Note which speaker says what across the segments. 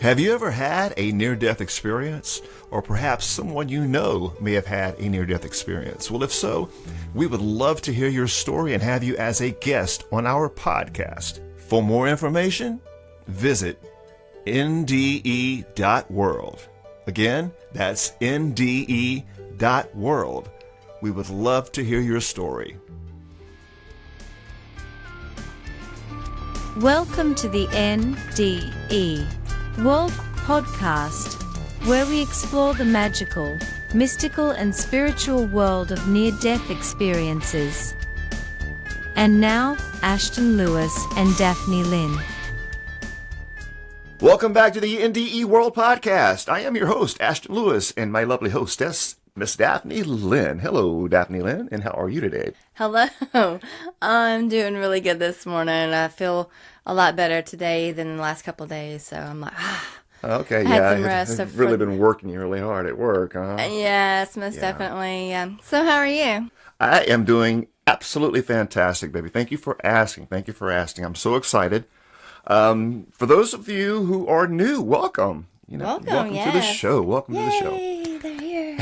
Speaker 1: Have you ever had a near-death experience? Or perhaps someone you know may have had a near-death experience? Well, if so, we would love to hear your story and have you as a guest on our podcast. For more information, visit NDE.world. Again, that's NDE.world. We would love to hear your story.
Speaker 2: Welcome to the NDE World Podcast, where we explore the magical, mystical, and spiritual world of near-death experiences. And now, Ashton Lewis and Daphne Lynn.
Speaker 1: Welcome back to the NDE World Podcast. I am your host, Ashton Lewis, and my lovely hostess, Miss Daphne Lynn. Hello, Daphne Lynn, and how are you today?
Speaker 3: Hello. I'm doing really good this morning. I feel a lot better today than the last couple of days, so I'm like,
Speaker 1: Okay,
Speaker 3: I had some rest.
Speaker 1: You've really been working really hard at work, huh?
Speaker 3: Yes, most definitely. So how are you?
Speaker 1: I am doing absolutely fantastic, baby. Thank you for asking. I'm so excited. For those of you who are new, welcome. Welcome to the show. Welcome to the show.
Speaker 3: Yay, they're here.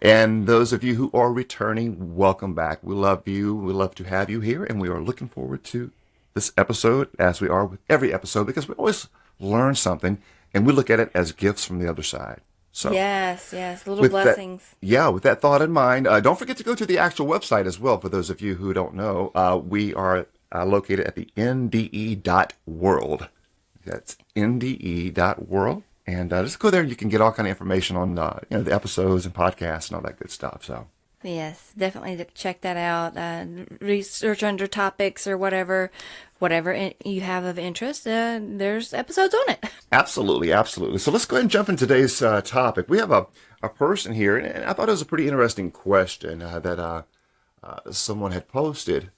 Speaker 1: And those of you who are returning, welcome back. We love you. We love to have you here, and we are looking forward to this episode, as we are with every episode, because we always learn something, and we look at it as gifts from the other side. So
Speaker 3: yes, little blessings.
Speaker 1: With that thought in mind, don't forget to go to the actual website as well. For those of you who don't know, we are located at the NDE.world. That's NDE.world. And just go there and you can get all kind of information on the episodes and podcasts and all that good stuff. So
Speaker 3: yes, definitely check that out. Research under topics or whatever you have of interest. There's episodes on it.
Speaker 1: Absolutely. So let's go ahead and jump into today's topic. We have a person here, and I thought it was a pretty interesting question that someone had posted.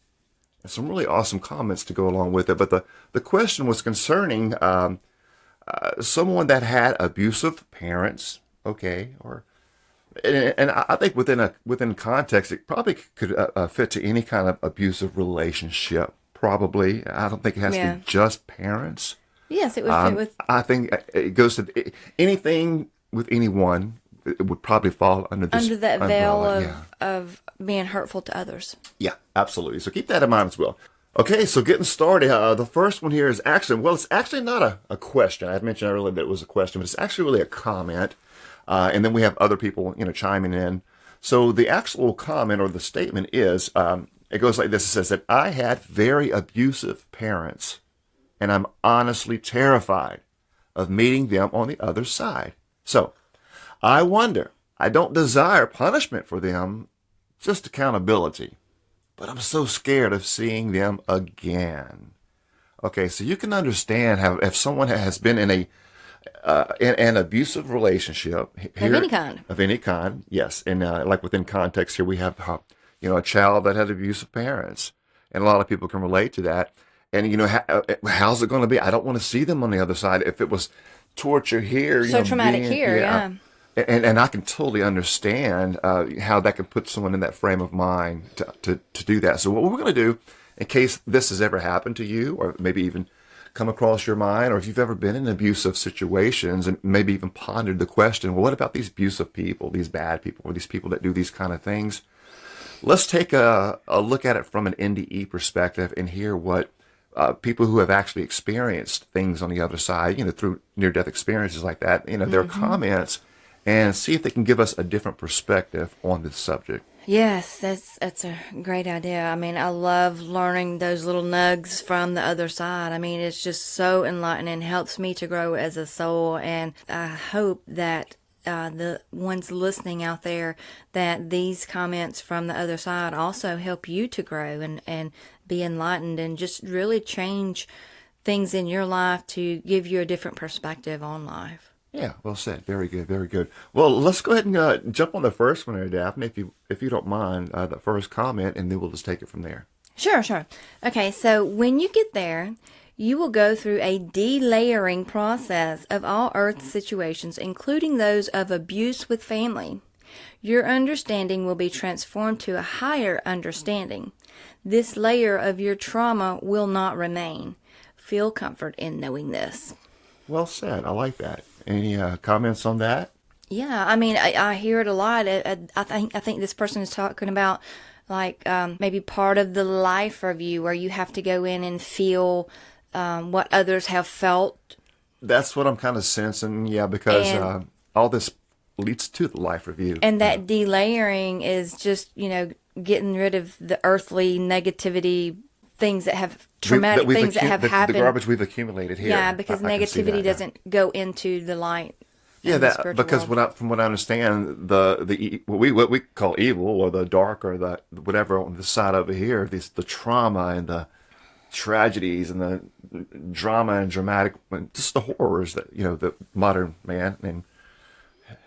Speaker 1: Some really awesome comments to go along with it. But the question was concerning someone that had abusive parents, okay, and I think within context, it probably could fit to any kind of abusive relationship. Probably, I don't think it has to be just parents.
Speaker 3: Yes, it would fit with.
Speaker 1: I think it goes to anything with anyone. It would probably fall under that
Speaker 3: veil of being hurtful to others.
Speaker 1: Yeah, absolutely. So keep that in mind as well. Okay, so getting started, the first one here is it's actually not a question. I had mentioned earlier that it was a question, but it's actually really a comment. And then we have other people, chiming in. So the actual comment or the statement is, it goes like this. It says that I had very abusive parents, and I'm honestly terrified of meeting them on the other side. So I wonder, I don't desire punishment for them, just accountability. But I'm so scared of seeing them again. Okay, so you can understand how if someone has been in an abusive relationship of any kind, yes, and like within context here we have a child that had abusive parents, and a lot of people can relate to that. And how's it going to be? I don't want to see them on the other side. If it was torture here,
Speaker 3: so traumatic here, yeah.
Speaker 1: And I can totally understand how that can put someone in that frame of mind to do that. So what we're going to do, in case this has ever happened to you, or maybe even come across your mind, or if you've ever been in abusive situations and maybe even pondered the question, well, what about these abusive people, these bad people, or these people that do these kind of things? Let's take a look at it from an NDE perspective and hear what people who have actually experienced things on the other side, through near-death experiences like that, their comments, and see if they can give us a different perspective on this subject.
Speaker 3: Yes, that's a great idea. I mean, I love learning those little nugs from the other side. I mean, it's just so enlightening, helps me to grow as a soul, and I hope that the ones listening out there, that these comments from the other side also help you to grow and be enlightened and just really change things in your life to give you a different perspective on life.
Speaker 1: Yeah, well said. Very good, very good. Well, let's go ahead and jump on the first one there, Daphne, if you don't mind, the first comment, and then we'll just take it from there.
Speaker 3: Sure. Okay, so when you get there, you will go through a delayering process of all Earth situations, including those of abuse with family. Your understanding will be transformed to a higher understanding. This layer of your trauma will not remain. Feel comfort in knowing this.
Speaker 1: Well said. I like that. Any comments on that?
Speaker 3: Yeah, I mean, I hear it a lot. I think this person is talking about like maybe part of the life review where you have to go in and feel what others have felt.
Speaker 1: That's what I'm kind of sensing, yeah, because all this leads to the life review.
Speaker 3: And that delayering is just, getting rid of the earthly negativity, things that have traumatic things that have happened.
Speaker 1: The garbage we've accumulated here.
Speaker 3: Yeah, because negativity doesn't go into the light.
Speaker 1: Yeah, that because from what I understand, what we call evil or the dark or the whatever on this side over here, the trauma and the tragedies and the drama and dramatic, just the horrors that the modern man and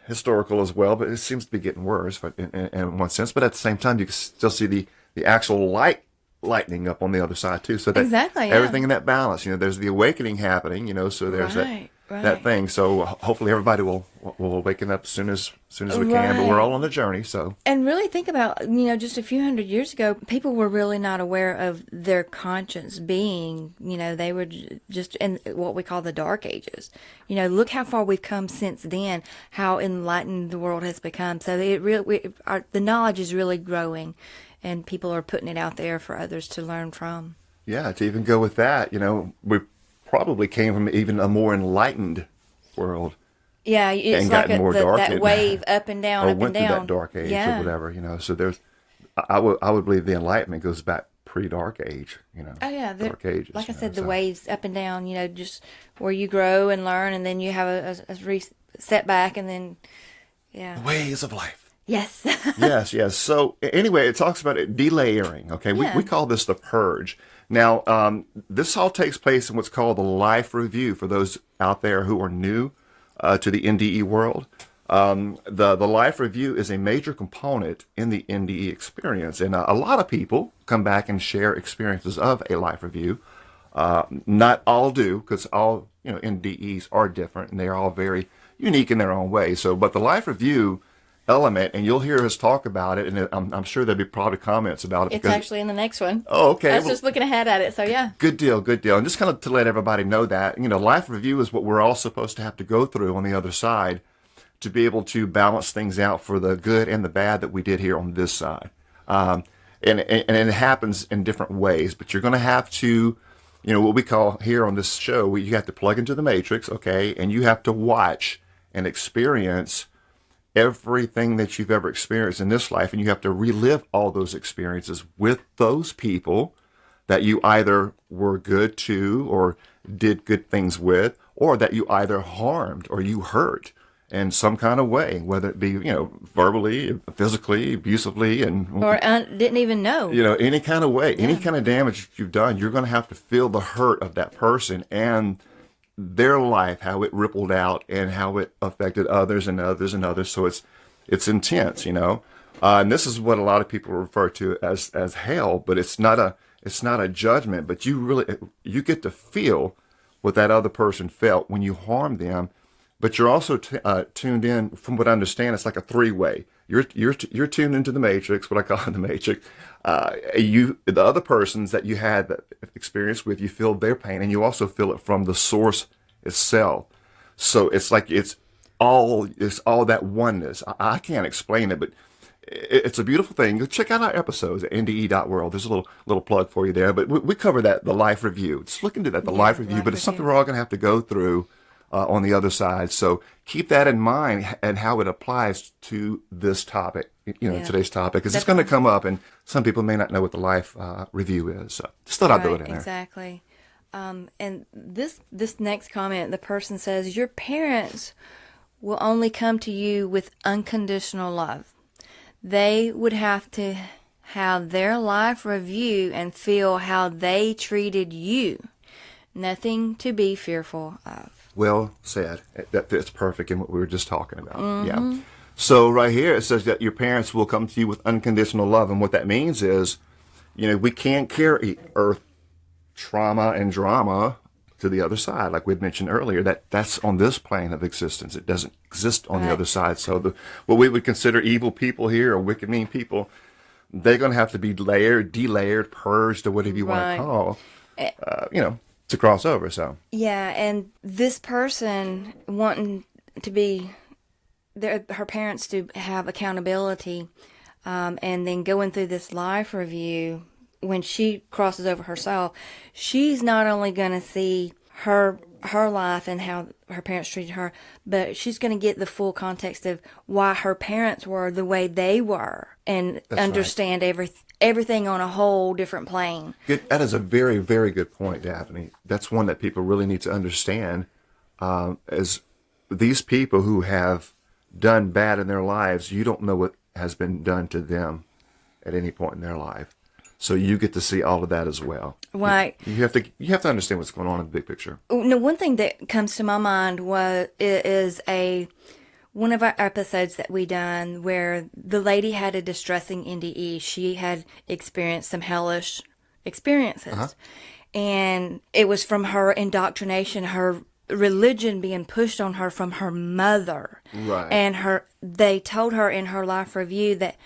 Speaker 1: historical as well, but it seems to be getting worse in one sense. But at the same time, you can still see the actual lightning up on the other side too. So that
Speaker 3: exactly,
Speaker 1: everything in that balance, there's the awakening happening, so there's that thing. So hopefully everybody will awaken up as soon as we can. But we're all on the journey. So
Speaker 3: and really think about just a few hundred years ago, people were really not aware of their conscience being. They were just in what we call the Dark Ages. Look how far we've come since then. How enlightened the world has become. So the knowledge is really growing, and people are putting it out there for others to learn from.
Speaker 1: Yeah, to even go with that, we probably came from even a more enlightened world.
Speaker 3: Yeah, it's like that wave up and down,
Speaker 1: or
Speaker 3: up and
Speaker 1: went
Speaker 3: down.
Speaker 1: through that dark age or whatever, So there's, I would believe the Enlightenment goes back pre-dark age,
Speaker 3: Oh yeah,
Speaker 1: dark ages.
Speaker 3: Like I said, the waves up and down, just where you grow and learn, and then you have a setback, and then
Speaker 1: ways of life.
Speaker 3: Yes.
Speaker 1: yes. So anyway, it talks about it delayering. Okay, we call this the purge. Now, this all takes place in what's called the life review for those out there who are new to the NDE world. The life review is a major component in the NDE experience, and a lot of people come back and share experiences of a life review. Not all do, because all NDEs are different and they are all very unique in their own way. So, but the life review element, and you'll hear us talk about it, and I'm sure there'll be probably comments about it.
Speaker 3: It's actually in the next one.
Speaker 1: Oh, okay.
Speaker 3: I was just looking ahead at it, so yeah.
Speaker 1: Good deal. And just kind of to let everybody know that, life review is what we're all supposed to have to go through on the other side to be able to balance things out for the good and the bad that we did here on this side. And it happens in different ways, but you're going to have to, what we call here on this show, you have to plug into the matrix, okay, and you have to watch and experience everything that you've ever experienced in this life, and you have to relive all those experiences with those people that you either were good to or did good things with, or that you either harmed or you hurt in some kind of way, whether it be, verbally, physically, abusively,
Speaker 3: or didn't even know.
Speaker 1: Any kind of way, any kind of damage you've done, you're going to have to feel the hurt of that person and their life, how it rippled out and how it affected others and others and others. So it's intense, and this is what a lot of people refer to as hell, but it's not a judgment, but you get to feel what that other person felt when you harmed them. But you're also tuned in, from what I understand, it's like a three-way. You're tuned into the matrix, what I call the matrix. The other persons that you had that experience with, you feel their pain, and you also feel it from the source itself. So it's like it's all that oneness. I can't explain it, but it's a beautiful thing. Go check out our episodes at NDE.world. There's a little plug for you there. But we cover that, the life review. Just look into that, the life review. But it's something we're all going to have to go through on the other side. So keep that in mind and how it applies to this topic, today's topic, because it's going to come up, and some people may not know what the life review is. So just thought I'd throw it in there.
Speaker 3: Exactly. And this next comment, the person says, your parents will only come to you with unconditional love. They would have to have their life review and feel how they treated you. Nothing to be fearful of.
Speaker 1: Well said. That fits perfect in what we were just talking about. Mm-hmm. Yeah. So right here it says that your parents will come to you with unconditional love, and what that means is, we can't carry earth trauma and drama to the other side, like we mentioned earlier. That's on this plane of existence. It doesn't exist on the other side. So what we would consider evil people here, or wicked, mean people, they're going to have to be layered, delayered, purged, or whatever you want to call. to cross over. So
Speaker 3: Yeah, and this person wanting to be her parents to have accountability, and then going through this life review, when she crosses over herself, she's not only going to see her life and how her parents treated her, but she's going to get the full context of why her parents were the way they were, and understand everything on a whole different plane.
Speaker 1: good. That is a very, very good point, Daphne. That's one that people really need to understand. As these people who have done bad in their lives, you don't know what has been done to them at any point in their life. So you get to see all of that as well.
Speaker 3: Right.
Speaker 1: You have to understand what's going on in the big picture.
Speaker 3: No, one thing that comes to my mind is one of our episodes that we done where the lady had a distressing NDE. She had experienced some hellish experiences, and it was from her indoctrination, her religion being pushed on her from her mother.
Speaker 1: Right.
Speaker 3: And they told her in her life review that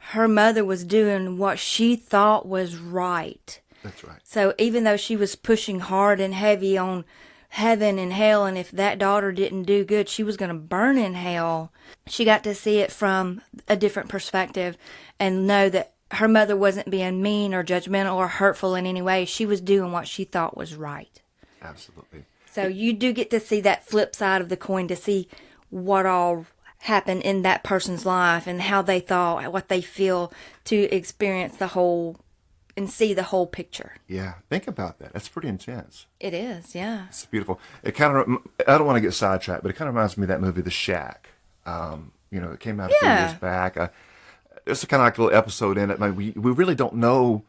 Speaker 3: her mother was doing what she thought was right.
Speaker 1: That's right.
Speaker 3: So even though she was pushing hard and heavy on heaven and hell, and if that daughter didn't do good, she was going to burn in hell, she got to see it from a different perspective and know that her mother wasn't being mean or judgmental or hurtful in any way. She was doing what she thought was right.
Speaker 1: Absolutely.
Speaker 3: So you do get to see that flip side of the coin, to see what all happened in that person's life and how they thought, what they feel, to experience the whole and see the whole picture.
Speaker 1: Yeah, think about that. That's pretty intense.
Speaker 3: It is, yeah.
Speaker 1: It's beautiful. It kind of, I don't want to get sidetracked, but it kind of reminds me of that movie, The Shack. It came out a few years back. There's a kind of like a little episode in it. We really don't know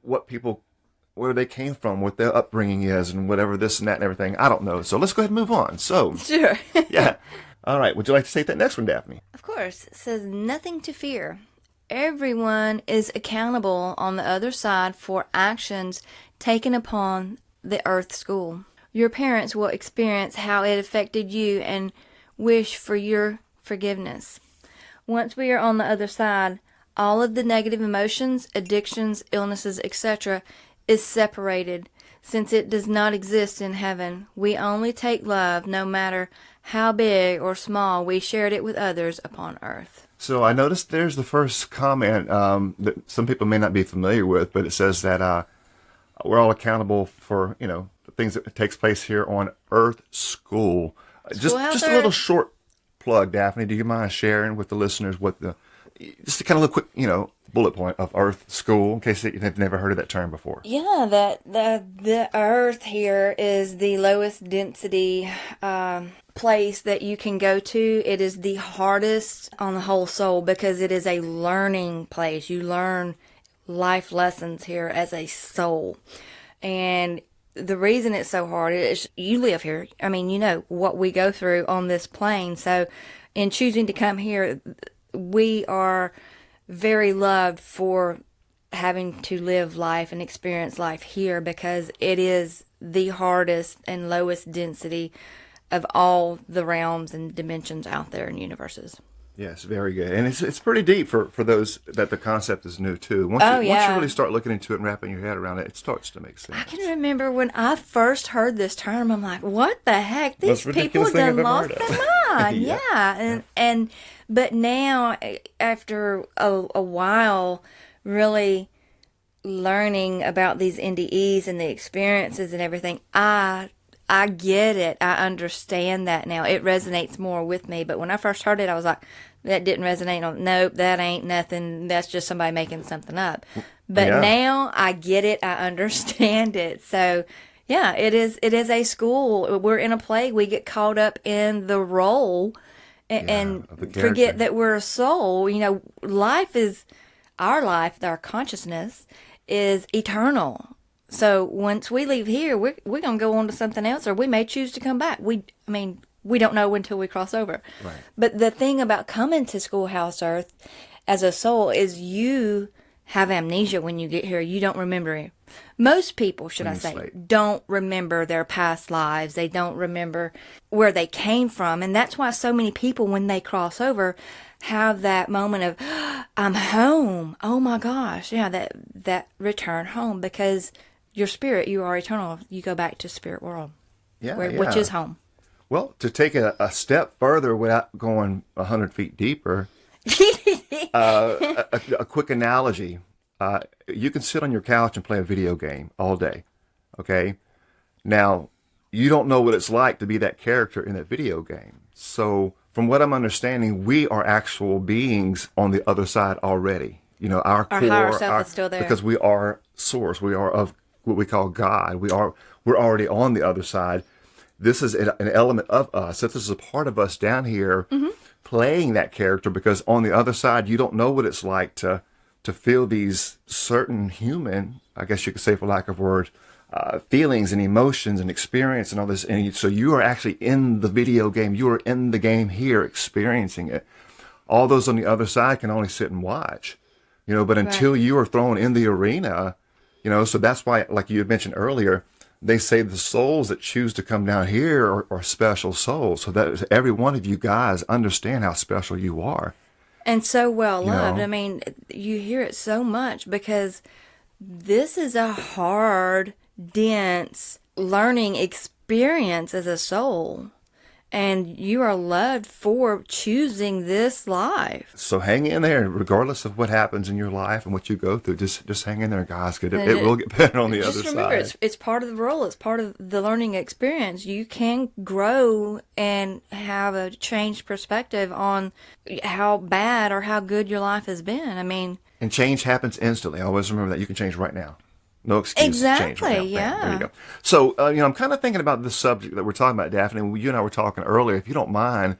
Speaker 1: what people, where they came from, what their upbringing is, and whatever this and that and everything. I don't know. So let's go ahead and move on. So,
Speaker 3: Sure.
Speaker 1: yeah. All right. Would you like to take that next one, Daphne?
Speaker 3: Of course. It says, nothing to fear. Everyone is accountable on the other side for actions taken upon the earth school. Your parents will experience how it affected you and wish for your forgiveness. Once we are on the other side, all of the negative emotions, addictions, illnesses, etc. is separated, since it does not exist in heaven. We only take love, no matter how big or small we shared it with others upon earth.
Speaker 1: So I noticed there's the first comment that some people may not be familiar with, but it says that we're all accountable for, the things that takes place here on Earth School. Just a little short plug, Daphne. Do you mind sharing with the listeners just a kind of quick, bullet point of Earth School, in case you've never heard of that term before?
Speaker 3: Yeah, the Earth here is the lowest density place that you can go to. It is the hardest on the whole soul because it is a learning place. You learn life lessons here as a soul. And the reason it's so hard is you live here. I mean, you know what we go through on this plane. So in choosing to come here, we are very loved for having to live life and experience life here, because it is the hardest and lowest density of all the realms and dimensions out there in universes.
Speaker 1: Yes, very good. And it's pretty deep for those that the concept is new too. Once you really start looking into it and wrapping your head around it, it starts to make sense.
Speaker 3: I can remember when I first heard this term, I'm like, what the heck? These people done lost their mind. Yeah. But now, after a while, really learning about these NDEs and the experiences and everything, I get it. I understand that now. It resonates more with me. But when I first heard it, I was like, that didn't resonate. Nope, that ain't nothing. That's just somebody making something up. But now I get it. I understand it. So, yeah, it is a school. We're in a play. We get caught up in the role and forget that we're a soul. Life is our life. Our consciousness is eternal. So once we leave here, we're going to go on to something else, or we may choose to come back. We don't know until we cross over.
Speaker 1: Right.
Speaker 3: But the thing about coming to Schoolhouse Earth as a soul is you have amnesia when you get here. You don't remember it. Most people, don't remember their past lives. They don't remember where they came from. And that's why so many people, when they cross over, have that moment of, I'm home. Oh my gosh. Yeah, that return home, because your spirit, you are eternal. You go back to spirit world,
Speaker 1: Yeah,
Speaker 3: which is home.
Speaker 1: Well, to take it a step further without going 100 feet deeper, a quick analogy. You can sit on your couch and play a video game all day, okay? Now, you don't know what it's like to be that character in that video game. So, from what I'm understanding, we are actual beings on the other side already. You know, our core,
Speaker 3: higher self is still there.
Speaker 1: Because we are source. We are of what we call God. We're already on the other side. This is an element of us. If this is a part of us down here playing that character, because on the other side, you don't know what it's like to feel these certain human, I guess you could say for lack of words, feelings and emotions and experience and all this. And so you are actually in the video game. You are in the game here experiencing it. All those on the other side can only sit and watch, you know, but until you are thrown in the arena, you know, so that's why, like you had mentioned earlier, they say the souls that choose to come down here are special souls. So that every one of you guys understand how special you are.
Speaker 3: And so well loved.
Speaker 1: know?
Speaker 3: I mean, you hear it so much because this is a hard, dense learning experience as a soul. And you are loved for choosing this life.
Speaker 1: So hang in there, regardless of what happens in your life and what you go through. Just hang in there, guys. It will get better on the other side.
Speaker 3: Just remember, it's part of the role. It's part of the learning experience. You can grow and have a changed perspective on how bad or how good your life has been. I mean,
Speaker 1: and change happens instantly. Always remember that you can change right now. No excuse.
Speaker 3: Exactly,
Speaker 1: Change right now.
Speaker 3: yeah.
Speaker 1: Bam, there you go. So, I'm kind of thinking about this subject that we're talking about, Daphne. You and I were talking earlier. If you don't mind,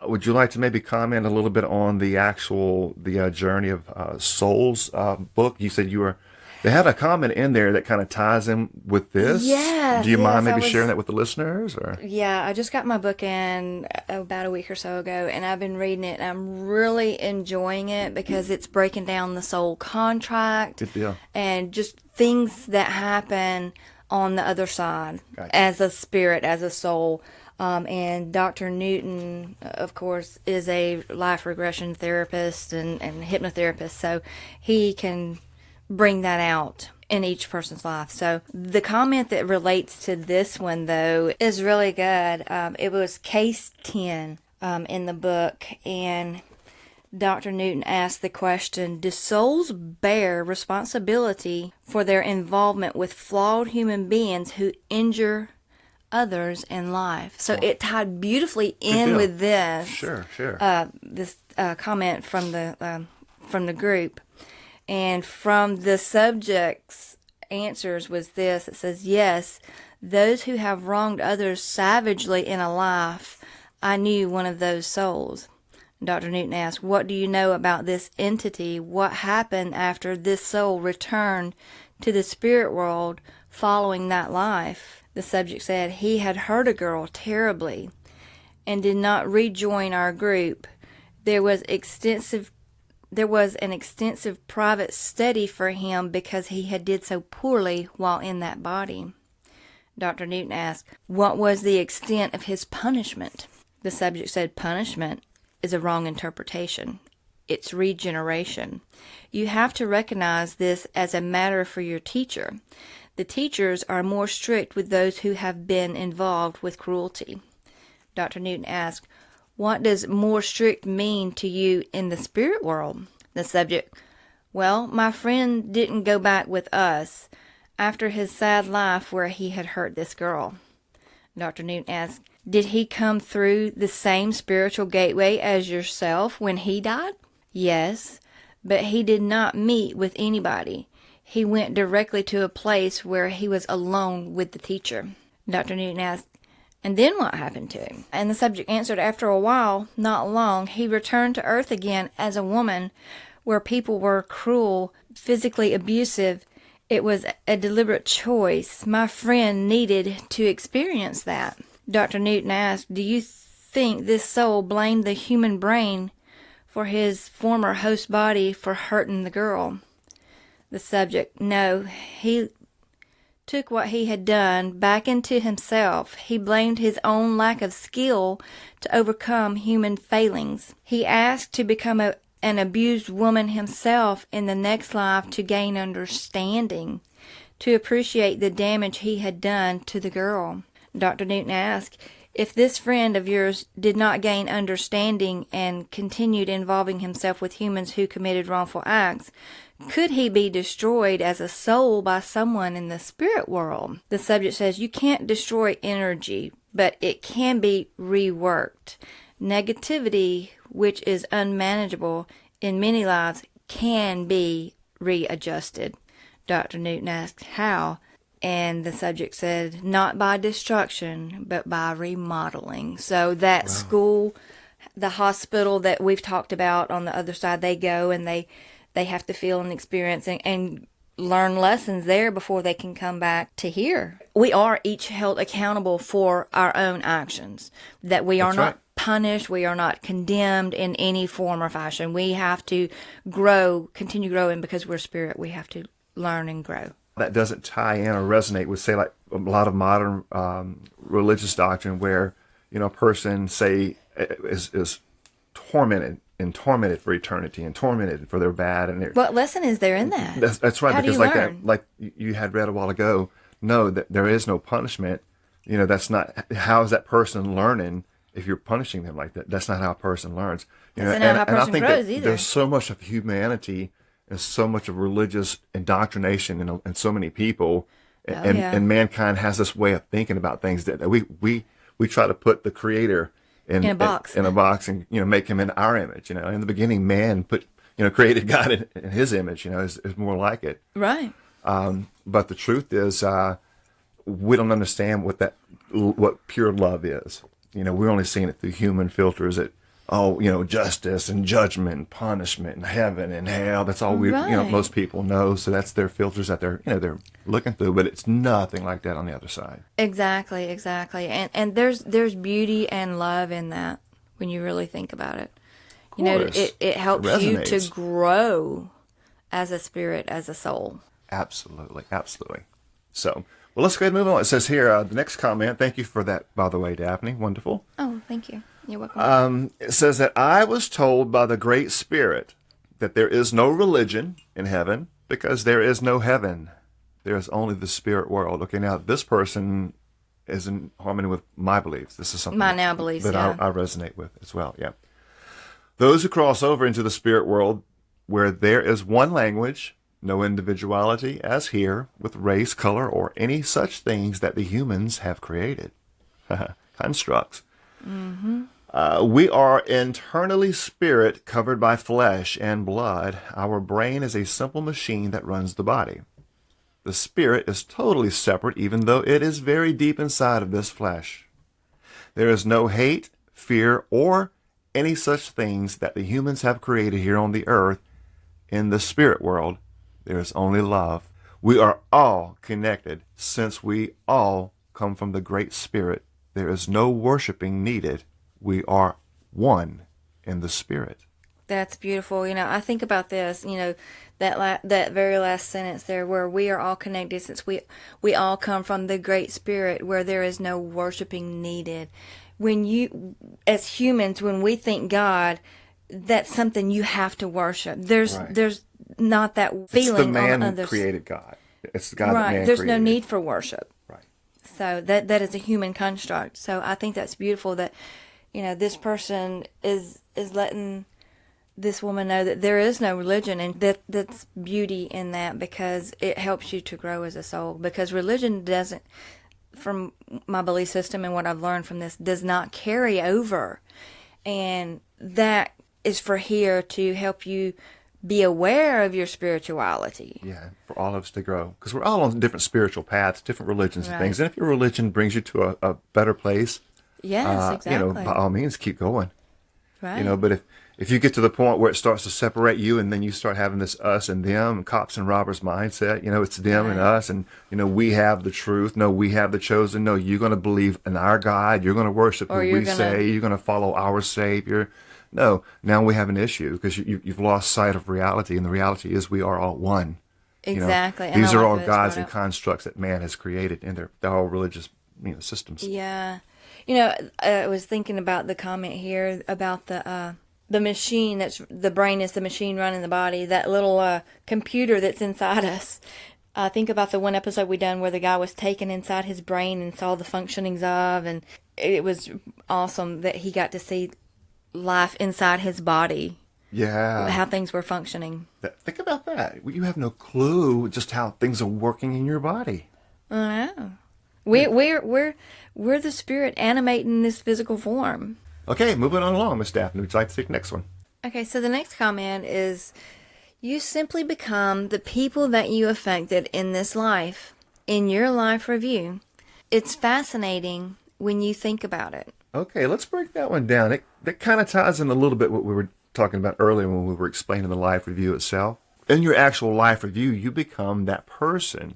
Speaker 1: would you like to maybe comment a little bit on the Journey of Souls book? You said they had a comment in there that kind of ties in with this.
Speaker 3: Yes,
Speaker 1: Do you mind maybe
Speaker 3: yes,
Speaker 1: sharing that with the listeners? Or?
Speaker 3: Yeah, I just got my book in about a week or so ago, and I've been reading it, and I'm really enjoying it because it's breaking down the soul contract.
Speaker 1: Good deal.
Speaker 3: And just things that happen on the other side.
Speaker 1: Gotcha.
Speaker 3: As a spirit, as a soul. And Dr. Newton, of course, is a life regression therapist and hypnotherapist, so he can bring that out in each person's life. So the comment that relates to this one, though, is really good. It was case 10 in the book, and Dr. Newton asked the question, do souls bear responsibility for their involvement with flawed human beings who injure others in life? So it tied beautifully in with this.
Speaker 1: Sure.
Speaker 3: This comment from the group. And from the subject's answers was this. It says, yes, those who have wronged others savagely in a life, I knew one of those souls. Dr. Newton asked, what do you know about this entity? What happened after this soul returned to the spirit world following that life? The subject said he had hurt a girl terribly and did not rejoin our group. There was an extensive private study for him because he had did so poorly while in that body. Dr. Newton asked, what was the extent of his punishment? The subject said, punishment is a wrong interpretation. It's regeneration. You have to recognize this as a matter for your teacher. The teachers are more strict with those who have been involved with cruelty. Dr. Newton asked, what does more strict mean to you in the spirit world? The subject, well, my friend didn't go back with us after his sad life where he had hurt this girl. Dr. Newton asked, did he come through the same spiritual gateway as yourself when he died? Yes, but he did not meet with anybody. He went directly to a place where he was alone with the teacher. Dr. Newton asked, and then what happened to him? And the subject answered, after a while, not long, he returned to earth again as a woman where people were cruel, physically abusive. It was a deliberate choice. My friend needed to experience that. Dr. Newton asked, do you think this soul blamed the human brain for his former host body for hurting the girl? The subject, no, he took what he had done back into himself. He blamed his own lack of skill to overcome human failings. He asked to become an abused woman himself in the next life to gain understanding, to appreciate the damage he had done to the girl. Dr. Newton asked, if this friend of yours did not gain understanding and continued involving himself with humans who committed wrongful acts, could he be destroyed as a soul by someone in the spirit world? The subject says, you can't destroy energy, but it can be reworked. Negativity, which is unmanageable in many lives, can be readjusted. Dr. Newton asked, how? And the subject said, not by destruction, but by remodeling. So that school, the hospital that we've talked about on the other side, they go and they have to feel and experience and learn lessons there before they can come back to here. We are each held accountable for our own actions, that we are not punished, we are not condemned in any form or fashion. We have to grow, continue growing, because we're spirit. We have to learn and grow.
Speaker 1: That doesn't tie in or resonate with, say, like a lot of modern religious doctrine where, a person, say, is tormented for eternity and tormented for their bad. And
Speaker 3: what lesson is there in that?
Speaker 1: That's right.
Speaker 3: How
Speaker 1: because
Speaker 3: do you
Speaker 1: like
Speaker 3: learn?
Speaker 1: that, like you had read a while ago, no, that there is no punishment. That's not, how is that person learning if you're punishing them like that? That's not how a person learns.
Speaker 3: That's not how a person
Speaker 1: I think
Speaker 3: grows
Speaker 1: that
Speaker 3: either.
Speaker 1: there's so much of humanity and so much of religious indoctrination in so many people, and mankind has this way of thinking about things that we try to put the Creator in a box and make him in our image. In the beginning, man created God in his image. Is more like it,
Speaker 3: right?
Speaker 1: But the truth is, we don't understand what pure love is. We're only seeing it through human filters. That justice and judgment and punishment and heaven and hell. That's all most people know. So that's their filters that they're looking through, but it's nothing like that on the other side.
Speaker 3: Exactly. And there's beauty and love in that when you really think about it. It helps you to grow as a spirit, as a soul.
Speaker 1: Absolutely. So, well, let's go ahead and move on. It says here, the next comment, thank you for that, by the way, Daphne. Wonderful.
Speaker 3: Oh, thank you. You're welcome.
Speaker 1: It says that I was told by the Great Spirit that there is no religion in heaven because there is no heaven. There is only the spirit world. Okay, now this person is in harmony with my beliefs. This is something
Speaker 3: my beliefs,
Speaker 1: that I resonate with as well, yeah. Those who cross over into the spirit world where there is one language, no individuality as here with race, color, or any such things that the humans have created. Constructs.
Speaker 3: Mm-hmm.
Speaker 1: We are internally spirit covered by flesh and blood. Our brain is a simple machine that runs the body. The spirit is totally separate, even though it is very deep inside of this flesh. There is no hate, fear, or any such things that the humans have created here on the earth. In the spirit world, there is only love. We are all connected since we all come from the Great Spirit. There is no worshiping needed. We are one in the Spirit.
Speaker 3: That's beautiful. I think about this, that very last sentence there where we are all connected since we all come from the Great Spirit where there is no worshiping needed. When you, as humans, when we think God, that's something you have to worship. There's not that feeling.
Speaker 1: It's the man
Speaker 3: on others.
Speaker 1: Who created God. It's God that man
Speaker 3: There's
Speaker 1: created.
Speaker 3: no need for worship.
Speaker 1: Right.
Speaker 3: So that is a human construct. So I think that's beautiful that, this person is letting this woman know that there is no religion, and that's beauty in that because it helps you to grow as a soul. Because religion doesn't, from my belief system and what I've learned from this, does not carry over. And that is for here to help you be aware of your spirituality.
Speaker 1: Yeah, for all of us to grow. Because we're all on different spiritual paths, different religions and things. And if your religion brings you to a better place,
Speaker 3: yes, exactly.
Speaker 1: By all means, keep going.
Speaker 3: Right.
Speaker 1: But if you get to the point where it starts to separate you and then you start having this us and them, cops and robbers mindset, it's them and us, and, we have the truth. No, we have the chosen. No, you're going to believe in our God. You're going to worship who we say. You're going to follow our Savior. No, now we have an issue because you've lost sight of reality, and the reality is we are all one.
Speaker 3: Exactly.
Speaker 1: These are all gods and constructs that man has created in their whole religious systems.
Speaker 3: Yeah. I was thinking about the comment here about the machine the brain is the machine running the body, that little computer that's inside us. Think about the one episode we done where the guy was taken inside his brain and saw the functionings of, and it was awesome that he got to see life inside his body.
Speaker 1: Yeah.
Speaker 3: How things were functioning.
Speaker 1: Think about that. You have no clue just how things are working in your body.
Speaker 3: I know. We're the spirit animating this physical form.
Speaker 1: Okay, moving on along, Miss Daphne. Would you like to take the next one?
Speaker 3: Okay, so the next comment is, you simply become the people that you affected in this life, in your life review. It's fascinating when you think about it.
Speaker 1: Okay, let's break that one down. That kind of ties in a little bit what we were talking about earlier when we were explaining the life review itself. In your actual life review, you become that person.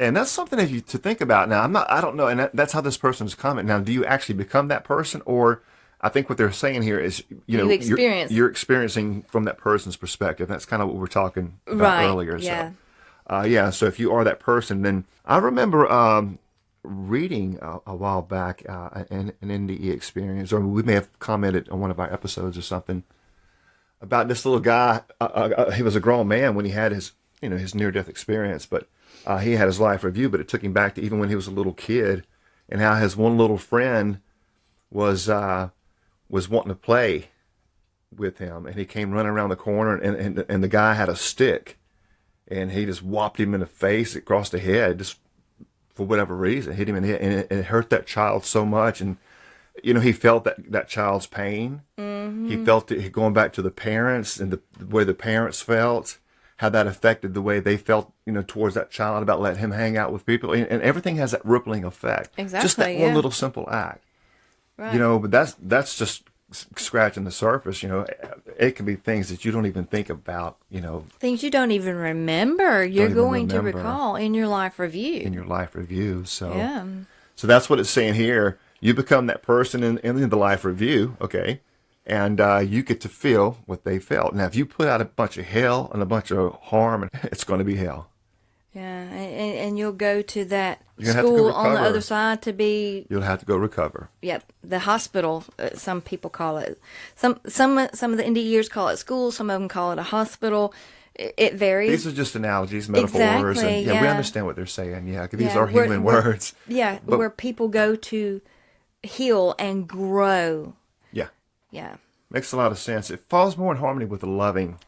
Speaker 1: And that's something that to think about. Now, I don't know, and that's how this person's comment. Now, do you actually become that person, or I think what they're saying here is, you're experiencing from that person's perspective. That's kind of what we were talking about earlier.
Speaker 3: Yeah.
Speaker 1: So, so if you are that person, then I remember reading a while back an NDE experience, or we may have commented on one of our episodes or something about this little guy. He was a grown man when he had his near-death experience, but he had his life review, but it took him back to even when he was a little kid, and how his one little friend was wanting to play with him, and he came running around the corner, and the guy had a stick, and he just whopped him in the face across the head, just for whatever reason, hit him in the head, and it hurt that child so much, and he felt that child's pain. Mm-hmm. He felt it going back to the parents, and the way the parents felt, how that affected the way they felt, towards that child, about letting him hang out with people, and everything has that rippling effect.
Speaker 3: Exactly.
Speaker 1: Just that one little simple act.
Speaker 3: Right.
Speaker 1: But that's just scratching the surface. It can be things that you don't even think about.
Speaker 3: Things you don't even remember. You're going to recall in your life review.
Speaker 1: So
Speaker 3: yeah.
Speaker 1: So that's what it's saying here. You become that person in the life review, okay, and you get to feel what they felt. Now, if you put out a bunch of hell and a bunch of harm, it's going to be hell.
Speaker 3: Yeah, and you'll go to that school on the other side to be...
Speaker 1: You'll have to go recover.
Speaker 3: Yep, the hospital, some people call it. Some of the NDEers call it school, some of them call it a hospital. It varies.
Speaker 1: These are just analogies, metaphors.
Speaker 3: Exactly,
Speaker 1: and we understand what they're saying, because these are human words.
Speaker 3: Yeah, where people go to heal and grow.
Speaker 1: Yeah.
Speaker 3: Yeah.
Speaker 1: Makes a lot of sense. It falls more in harmony with the loving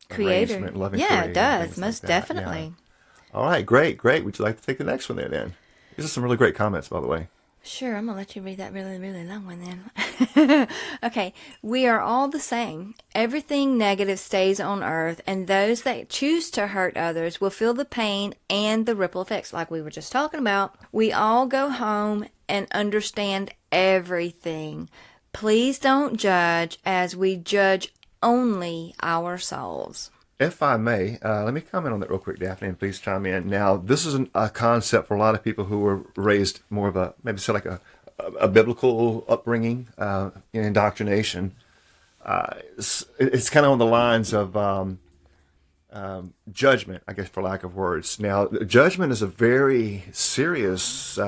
Speaker 3: Creator.
Speaker 1: Loving
Speaker 3: yeah,
Speaker 1: creator,
Speaker 3: it does, most
Speaker 1: like
Speaker 3: definitely.
Speaker 1: Yeah. All right, great. Would you like to take the next one there, then? These are some really great comments, by the way.
Speaker 3: Sure, I'm going to let you read that really, really long one then. Okay, we are all the same. Everything negative stays on earth, and those that choose to hurt others will feel the pain and the ripple effects like we were just talking about. We all go home and understand everything. Please don't judge as we judge only ourselves.
Speaker 1: If I may, let me comment on that real quick, Daphne, and please chime in. Now, this is a concept for a lot of people who were raised more of a biblical upbringing, indoctrination. It's kind of on the lines of judgment, I guess, for lack of words. Now, judgment is a very serious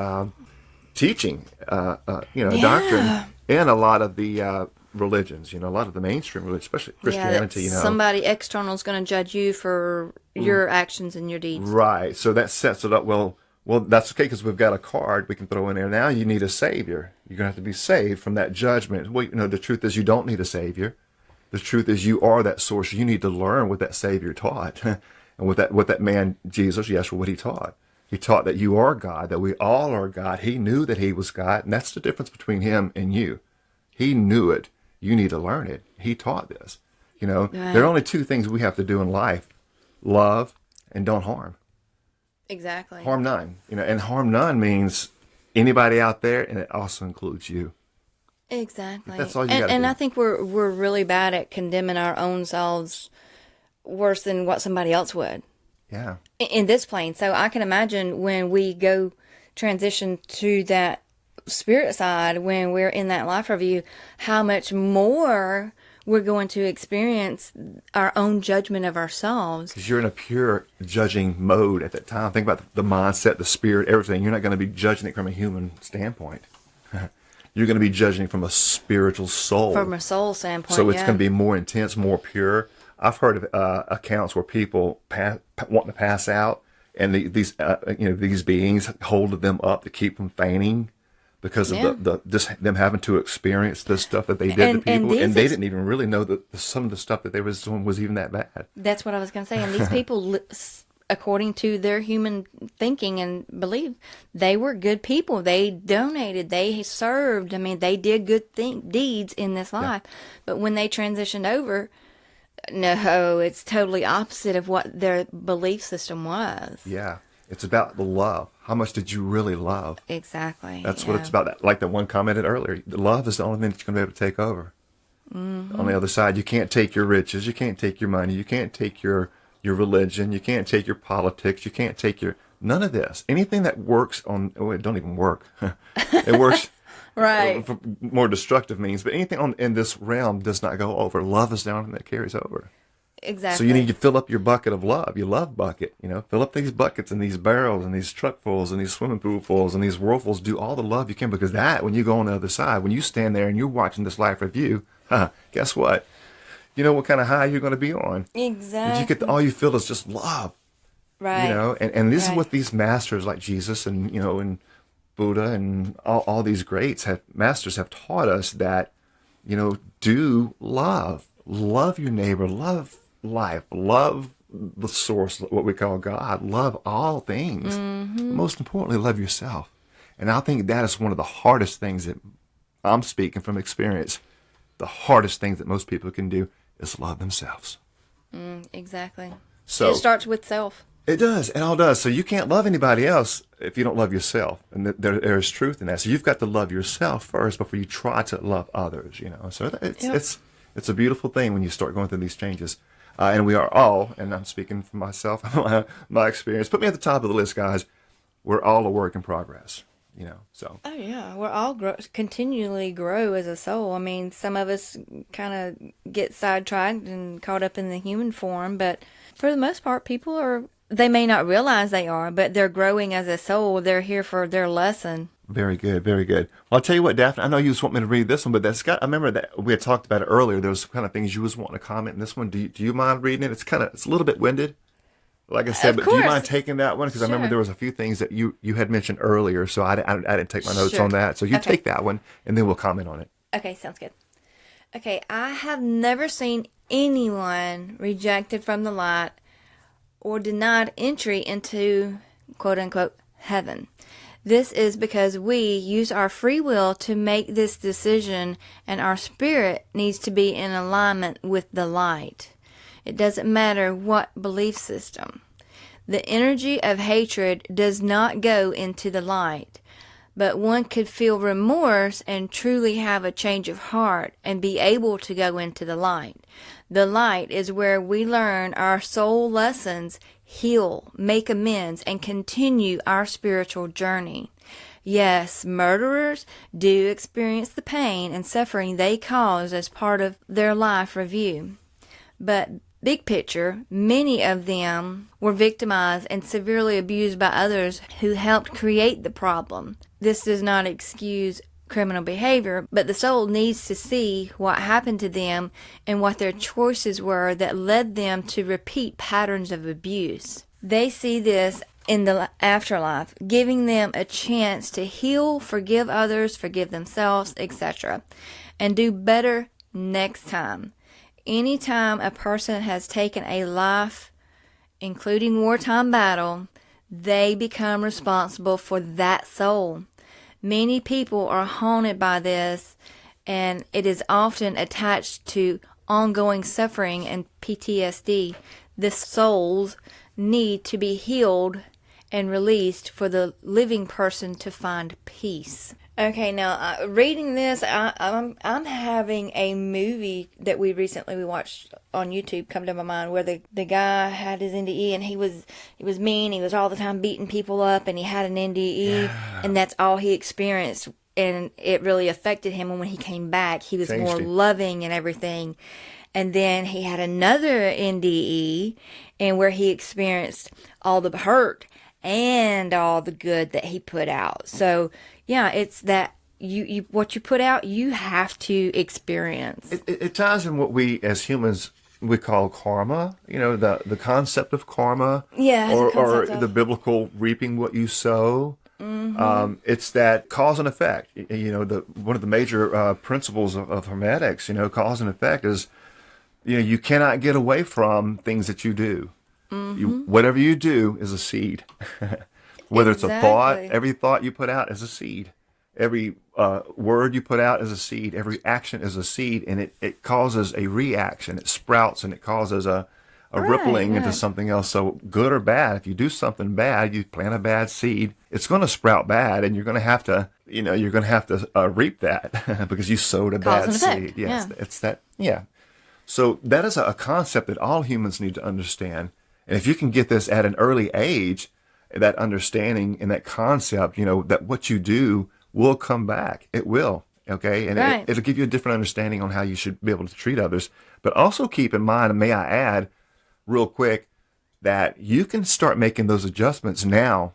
Speaker 1: teaching, doctrine in a lot of the religions, a lot of the mainstream religions, especially Christianity.
Speaker 3: Somebody external is going to judge you for your actions and your deeds.
Speaker 1: Right. So that sets it up. Well, that's okay, because we've got a card we can throw in there. Now you need a savior. You're going to have to be saved from that judgment. Well, the truth is you don't need a savior. The truth is you are that source. You need to learn what that savior taught, and what that man Jesus, Yeshua, what he taught. He taught that you are God, that we all are God. He knew that he was God, and that's the difference between him and you. He knew it. You need to learn it. He taught this. Right. There are only two things we have to do in life: love and don't harm.
Speaker 3: Exactly.
Speaker 1: Harm none. And harm none means anybody out there, and it also includes you.
Speaker 3: Exactly.
Speaker 1: That's all you got to do.
Speaker 3: And I think we're really bad at condemning our own selves worse than what somebody else would.
Speaker 1: Yeah.
Speaker 3: In this plane. So I can imagine when we go transition to that spirit side, when we're in that life review, how much more we're going to experience our own judgment of ourselves.
Speaker 1: Because you're in a pure judging mode at that time. Think about the mindset, the spirit, everything. You're not going to be judging it from a human standpoint. You're going to be judging from a spiritual soul.
Speaker 3: From a soul standpoint,
Speaker 1: so it's going to be more intense, more pure. I've heard of accounts where people want to pass out, and these beings hold them up to keep from fainting because of them having to experience the stuff that they did to people, and they didn't even really know that some of the stuff that they were doing was even that bad.
Speaker 3: That's what I was going to say. And these people, according to their human thinking and belief, they were good people. They donated. They served. I mean, they did good deeds in this life. But when they transitioned over, no, it's totally opposite of what their belief system was.
Speaker 1: Yeah. It's about the love. How much did you really love?
Speaker 3: Exactly.
Speaker 1: That's what it's about. Like the one commented earlier, love is the only thing that's going to be able to take over. Mm-hmm. On the other side, you can't take your riches. You can't take your money. You can't take your religion. You can't take your politics. You can't take none of this. Anything that works it don't even work. It works
Speaker 3: right.
Speaker 1: For more destructive means. But anything in this realm does not go over. Love is the only thing that carries over.
Speaker 3: Exactly.
Speaker 1: So you need to fill up your bucket of love, your love bucket. Fill up these buckets and these barrels and these truckfuls and these swimming poolfuls and these whirlfuls. Do all the love you can, because when you go on the other side, when you stand there and you're watching this life review, guess what? You know what kind of high you're going to be on.
Speaker 3: Exactly.
Speaker 1: All you feel is just love.
Speaker 3: Right.
Speaker 1: And this is what these masters like Jesus and and Buddha and all these greats masters have taught us, that do love your neighbor, love life, love the source, what we call God, love all things. Mm-hmm. Most importantly, love yourself. And I think that is one of the hardest things that I'm speaking from experience. The hardest things that most people can do is love themselves.
Speaker 3: Exactly.
Speaker 1: So
Speaker 3: it starts with self.
Speaker 1: It does. It all does. So you can't love anybody else if you don't love yourself. And there is truth in that. So you've got to love yourself first before you try to love others, So it's a beautiful thing when you start going through these changes. And we are all, and I'm speaking for myself, my experience, put me at the top of the list, guys. We're all a work in progress, so.
Speaker 3: Oh, yeah. We're all continually grow as a soul. I mean, some of us kind of get sidetracked and caught up in the human form, but for the most part, they may not realize they are, but they're growing as a soul. They're here for their lesson. Very good,
Speaker 1: very good. Well, I'll tell you what, Daphne, I know you just want me to read this one, but I remember that we had talked about it earlier. There was some kind of things you was wanting to comment in this one. Do you mind reading it? It's a little bit winded, like I said, but do you mind taking that one? Because
Speaker 3: sure.
Speaker 1: I remember there was a few things that you had mentioned earlier, so I didn't take my notes
Speaker 3: sure.
Speaker 1: on that. So you take that one, and then we'll comment on it.
Speaker 3: Okay, sounds good. Okay, I have never seen anyone rejected from the light or denied entry into quote-unquote heaven. This is because we use our free will to make this decision, and our spirit needs to be in alignment with the light. It doesn't matter what belief system. The energy of hatred does not go into the light, but one could feel remorse and truly have a change of heart and be able to go into the light. The light is where we learn our soul lessons, heal, make amends, and continue our spiritual journey. Yes, murderers do experience the pain and suffering they cause as part of their life review. But big picture, many of them were victimized and severely abused by others who helped create the problem. This does not excuse criminal behavior, but the soul needs to see what happened to them and what their choices were that led them to repeat patterns of abuse. They see this in the afterlife, giving them a chance to heal, forgive others, forgive themselves, etc., and do better next time. Anytime a person has taken a life, including wartime battle, they become responsible for that soul. Many people are haunted by this, and it is often attached to ongoing suffering and PTSD. The souls need to be healed and released for the living person to find peace. Okay, now reading this, I'm having a movie that we recently watched on YouTube come to my mind, where the guy had his NDE and he was mean. He was all the time beating people up, and he had an NDE, and that's all he experienced, and it really affected him. And when he came back, he was more loving and everything. And then he had another NDE, and where he experienced all the hurt and all the good that he put out. So yeah, it's that what you put out, you have to experience.
Speaker 1: It ties in what we as humans we call karma, the concept of karma,
Speaker 3: Yeah,
Speaker 1: or the biblical reaping what you sow. It's that cause and effect. One of the major principles of hermetics, cause and effect is, you cannot get away from things that you do. Whatever you do is a seed. Whether it's a thought, every thought you put out is a seed. Every word you put out is a seed. Every action is a seed, and it causes a reaction. It sprouts, and it causes a rippling into something else. So good or bad, if you do something bad, you plant a bad seed, it's going to sprout bad, and you're going to have to, reap that because you sowed a bad seed. Yes, it's that. Yeah. So that is a concept that all humans need to understand. And if you can get this at an early age, that understanding and that concept, that what you do will come back. It will. Okay. And it'll give you a different understanding on how you should be able to treat others. But also keep in mind, and may I add real quick, that you can start making those adjustments now.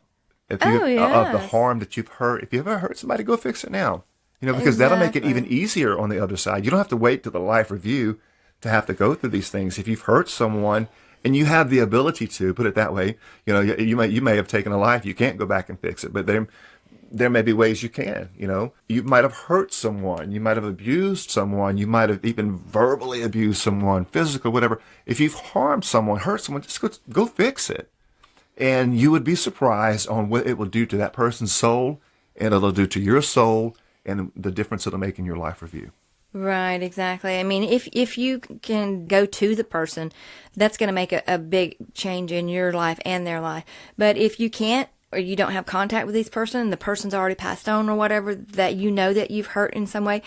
Speaker 1: If you of the harm that you've hurt. If you ever hurt somebody, go fix it now. Because that'll make it even easier on the other side. You don't have to wait to the life review to have to go through these things. If you've hurt someone and you have the ability to, put it that way, you may have taken a life, you can't go back and fix it, but there may be ways you can. You might have hurt someone, you might have abused someone, you might have even verbally abused someone, physical, whatever. If you've harmed someone, hurt someone, just go fix it. And you would be surprised on what it will do to that person's soul, and it'll do to your soul, and the difference it'll make in your life review.
Speaker 3: Right, exactly. I mean, if you can go to the person, that's going to make a big change in your life and their life. But if you can't, or you don't have contact with this person, and the person's already passed on or whatever, that that you've hurt in some way,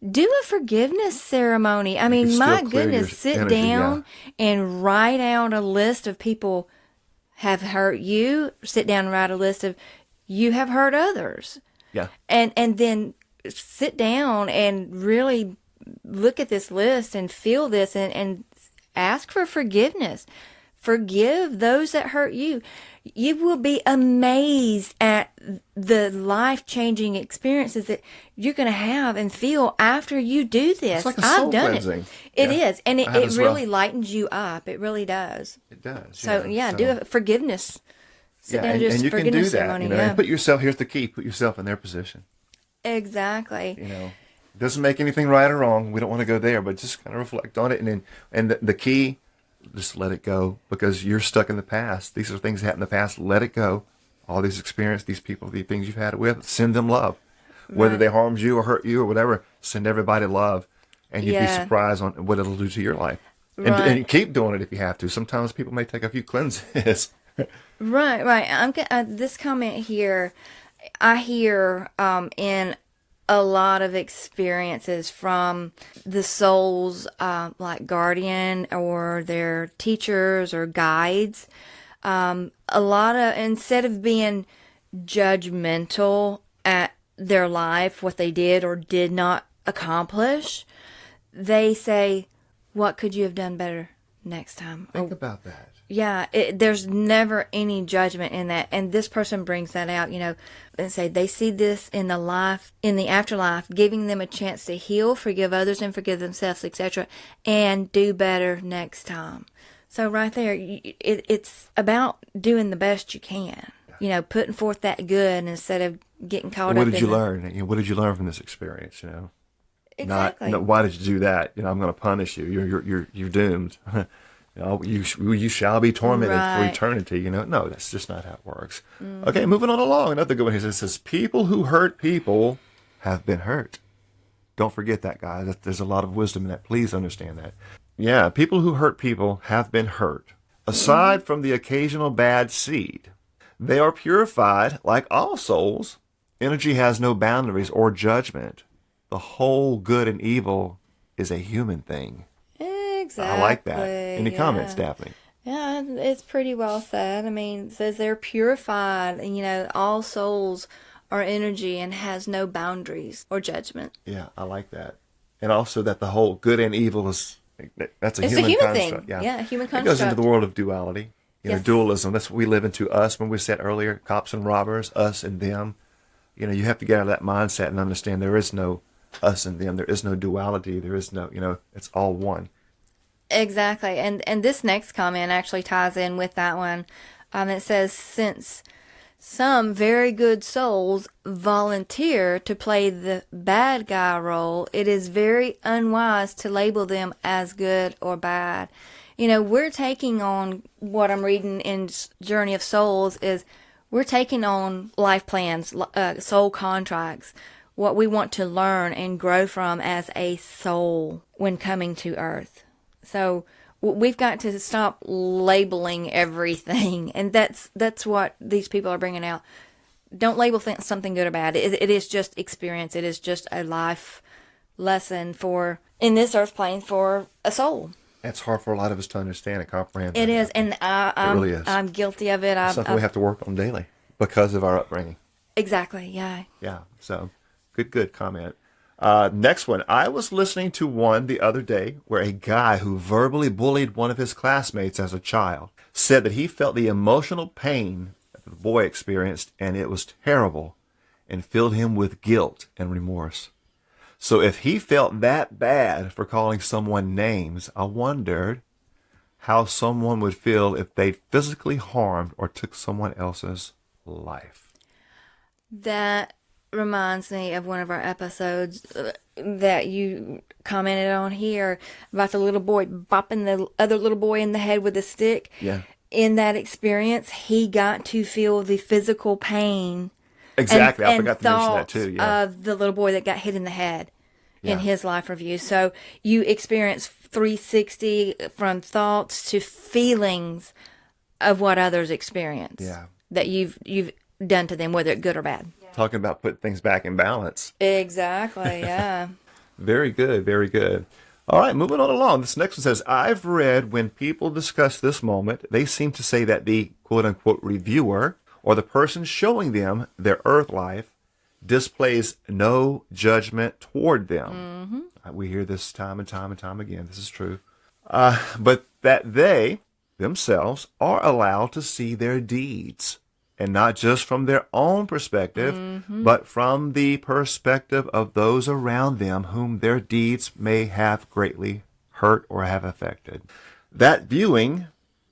Speaker 3: do a forgiveness ceremony. I mean, my goodness, sit down and write out a list of people have hurt you. Sit down and write a list of you have hurt others.
Speaker 1: Yeah.
Speaker 3: And then sit down and really look at this list and feel this and ask for forgiveness. Forgive those that hurt you. You will be amazed at the life-changing experiences that you're going to have and feel after you do this.
Speaker 1: It's like a soul cleansing.
Speaker 3: It is. And it really lightens you up. It really does.
Speaker 1: It does.
Speaker 3: So, do a forgiveness. Sit down
Speaker 1: and you can do that.
Speaker 3: Ceremony,
Speaker 1: and put yourself, here's the key, put yourself in their position.
Speaker 3: Exactly.
Speaker 1: It doesn't make anything right or wrong. We don't want to go there, but just kind of reflect on it. And the key, just let it go, because you're stuck in the past. These are things that happened in the past. Let it go. All these experiences, these people, the things you've had it with, send them love. Whether they harmed you or hurt you or whatever, send everybody love. And you'd be surprised on what it'll do to your life. And keep doing it if you have to. Sometimes people may take a few cleanses.
Speaker 3: Right. This comment here, I hear in a lot of experiences from the soul's like guardian or their teachers or guides. A lot of, instead of being judgmental at their life, what they did or did not accomplish, they say, what could you have done better next time?
Speaker 1: Think about that.
Speaker 3: Yeah, there's never any judgment in that. And this person brings that out, and say they see this in the afterlife, giving them a chance to heal, forgive others and forgive themselves, etc., and do better next time. So right there, it's about doing the best you can, putting forth that good instead of getting caught up in
Speaker 1: What did you learn? What did you learn from this experience,
Speaker 3: Exactly.
Speaker 1: Not why did you do that? I'm going to punish you. You're doomed. You shall be tormented for eternity. No, that's just not how it works. Mm-hmm. Okay, moving on along. Another good one here says, people who hurt people have been hurt. Don't forget that, guys. There's a lot of wisdom in that. Please understand that. Yeah, people who hurt people have been hurt. Aside from the occasional bad seed, they are purified like all souls. Energy has no boundaries or judgment. The whole good and evil is a human thing.
Speaker 3: Exactly.
Speaker 1: I like that. Any comments, Daphne?
Speaker 3: Yeah, it's pretty well said. I mean, it says they're purified, and all souls are energy and has no boundaries or judgment.
Speaker 1: Yeah, I like that. And also that the whole good and evil is, that's a human construct.
Speaker 3: Thing. Yeah, a human construct.
Speaker 1: It goes into the world of duality, dualism. That's what we live into. Us, when we said earlier, cops and robbers, us and them. You have to get out of that mindset and understand there is no us and them. There is no duality. There is no, it's all one.
Speaker 3: Exactly. And this next comment actually ties in with that one. It says, since some very good souls volunteer to play the bad guy role, it is very unwise to label them as good or bad. You know, we're taking on, what I'm reading in Journey of Souls is, we're taking on life plans, soul contracts, what we want to learn and grow from as a soul when coming to Earth. So we've got to stop labeling everything, and that's what these people are bringing out. Don't label something good or bad. It is just experience. It is just a life lesson for, in this earth plane, for a soul.
Speaker 1: It's hard for a lot of us to understand and comprehend.
Speaker 3: It is, and
Speaker 1: it really is.
Speaker 3: I'm guilty of it.
Speaker 1: It's something we have to work on daily because of our upbringing.
Speaker 3: Exactly, yeah.
Speaker 1: Yeah, so good comment. Next one. I was listening to one the other day where a guy who verbally bullied one of his classmates as a child said that he felt the emotional pain that the boy experienced, and it was terrible and filled him with guilt and remorse. So if he felt that bad for calling someone names, I wondered how someone would feel if they physically harmed or took someone else's life.
Speaker 3: That reminds me of one of our episodes that you commented on here about the little boy bopping the other little boy in the head with a stick.
Speaker 1: Yeah.
Speaker 3: In that experience, he got to feel the physical pain.
Speaker 1: Exactly. I
Speaker 3: and
Speaker 1: forgot to mention that too. Yeah.
Speaker 3: Of the little boy that got hit in the head in his life review. So you experience 360 from thoughts to feelings of what others experience.
Speaker 1: Yeah.
Speaker 3: That you've done to them, whether it's good or bad.
Speaker 1: Talking about putting things back in balance.
Speaker 3: Exactly, yeah.
Speaker 1: Very good, very good. All right, moving on along. This next one says, I've read when people discuss this moment, they seem to say that the quote-unquote reviewer or the person showing them their earth life displays no judgment toward them. Mm-hmm. We hear this time and time and time again. This is true. But that they themselves are allowed to see their deeds. And not just from their own perspective, but from the perspective of those around them whom their deeds may have greatly hurt or have affected. That viewing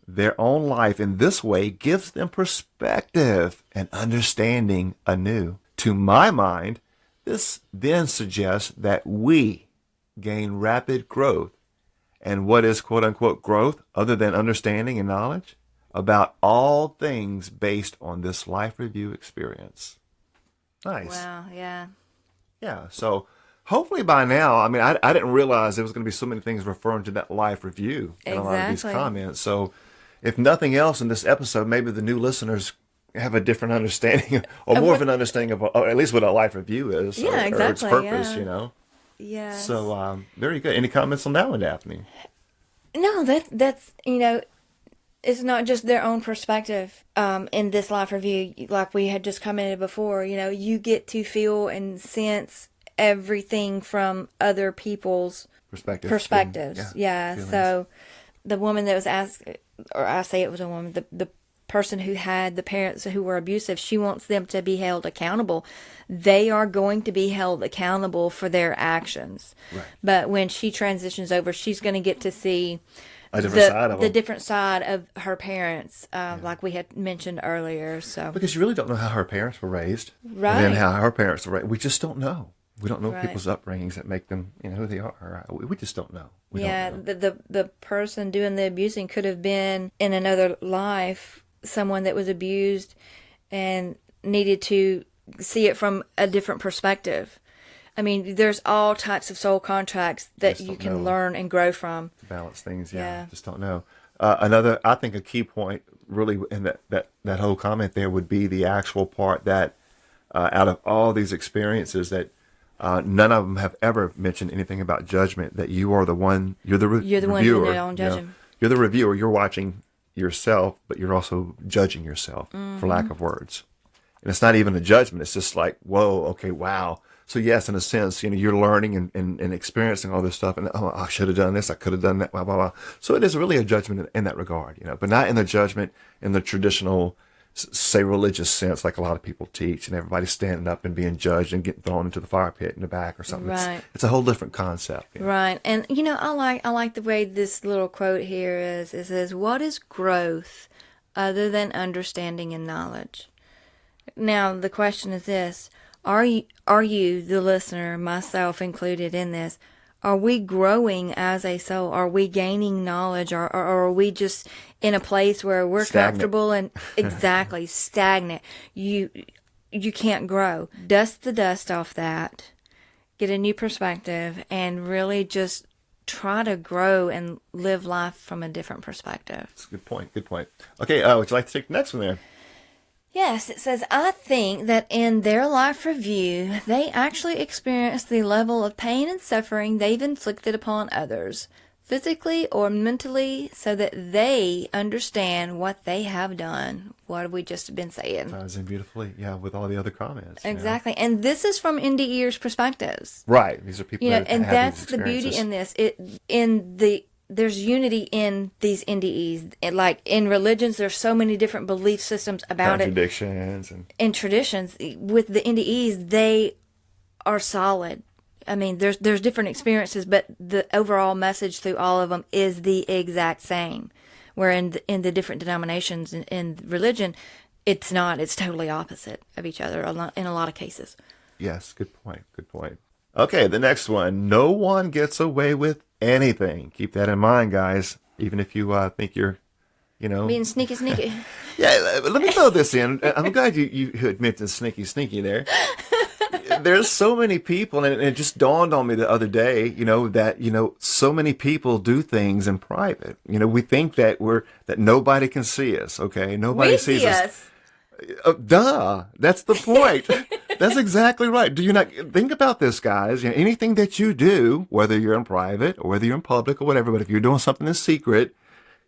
Speaker 1: their own life in this way gives them perspective and understanding anew. To my mind, this then suggests that we gain rapid growth. And what is quote-unquote growth other than understanding and knowledge? About all things based on this life review experience. Nice.
Speaker 3: Wow, yeah.
Speaker 1: Yeah, so hopefully by now, I mean, I didn't realize there was going to be so many things referring to that life review in a lot of these comments. So if nothing else in this episode, maybe the new listeners have a different understanding or more of an understanding of at least what a life review is or its purpose, you know.
Speaker 3: Yeah.
Speaker 1: So very good. Any comments on that one, Daphne?
Speaker 3: No, that's you know, it's not just their own perspective in this life review. Like we had just commented before, you know, you get to feel and sense everything from other people's perspectives. Yeah. So the woman that was asked, or I say it was a woman, the person who had the parents who were abusive, she wants them to be held accountable. They are going to be held accountable for their actions. Right. But when she transitions over, she's going to get to see the different side of her parents, like we had mentioned earlier. So
Speaker 1: because you really don't know how her parents were raised,
Speaker 3: right?
Speaker 1: And then how her parents were raised. We just don't know. We don't know people's upbringings that make them, you know, who they are. We just don't know. We don't know.
Speaker 3: The person doing the abusing could have been in another life someone that was abused and needed to see it from a different perspective. I mean, there's all types of soul contracts that you can learn and grow from.
Speaker 1: Balance things, just don't know. Another, I think a key point really in that whole comment there would be the actual part that out of all these experiences that none of them have ever mentioned anything about judgment, that you are the one, you're the reviewer.
Speaker 3: You're the one doing your own judging.
Speaker 1: You're the reviewer, you're watching yourself, but you're also judging yourself, for lack of words. And it's not even a judgment, it's just like, whoa, okay, wow. So yes, in a sense, you know, you're learning and experiencing all this stuff, and I should have done this, I could have done that, blah blah blah. So it is really a judgment in that regard, you know, but not in the judgment in the traditional say, religious sense, like a lot of people teach, and everybody's standing up and being judged and getting thrown into the fire pit in the back or something.
Speaker 3: Right.
Speaker 1: It's a whole different concept.
Speaker 3: Right. And, I like the way this little quote here is. It says, what is growth other than understanding and knowledge? Now, the question is this. Are you, the listener, myself included in this, are we growing as a soul? Are we gaining knowledge? Or are we just in a place where we're
Speaker 1: Stagnant.
Speaker 3: comfortable and exactly stagnant? You can't grow. Dust the dust off that. Get a new perspective and really just try to grow and live life from a different perspective.
Speaker 1: That's a good point. Good point. Okay, would you like to take the next one there?
Speaker 3: Yes, it says, I think that in their life review, they actually experience the level of pain and suffering they've inflicted upon others, physically or mentally, so that they understand what they have done. What have we just been saying?
Speaker 1: Ties in beautifully, yeah, with all the other comments.
Speaker 3: Exactly. Yeah. And this is from NDEers' perspectives.
Speaker 1: Right. These are people that
Speaker 3: and
Speaker 1: have
Speaker 3: that's
Speaker 1: these
Speaker 3: the beauty
Speaker 1: experiences.
Speaker 3: in this. There's unity in these NDEs. Like in religions, there's so many different belief systems about it.
Speaker 1: Contradictions
Speaker 3: and traditions. With the NDEs, they are solid. I mean, there's different experiences, but the overall message through all of them is the exact same. Where in the different denominations in religion, it's not. It's totally opposite of each other in a lot of cases.
Speaker 1: Yes, good point. Good point. Okay, the next one. No one gets away with anything. Keep that in mind, guys. Even if you think you're,
Speaker 3: being sneaky.
Speaker 1: Yeah, let me throw this in. I'm glad you admitted sneaky there. There's so many people, and it just dawned on me the other day, that, so many people do things in private. We think that that nobody can see us, okay? Nobody sees us. Duh. That's the point. That's exactly right. Do you not think about this, guys? Anything that you do, whether you're in private or whether you're in public or whatever, but if you're doing something in secret,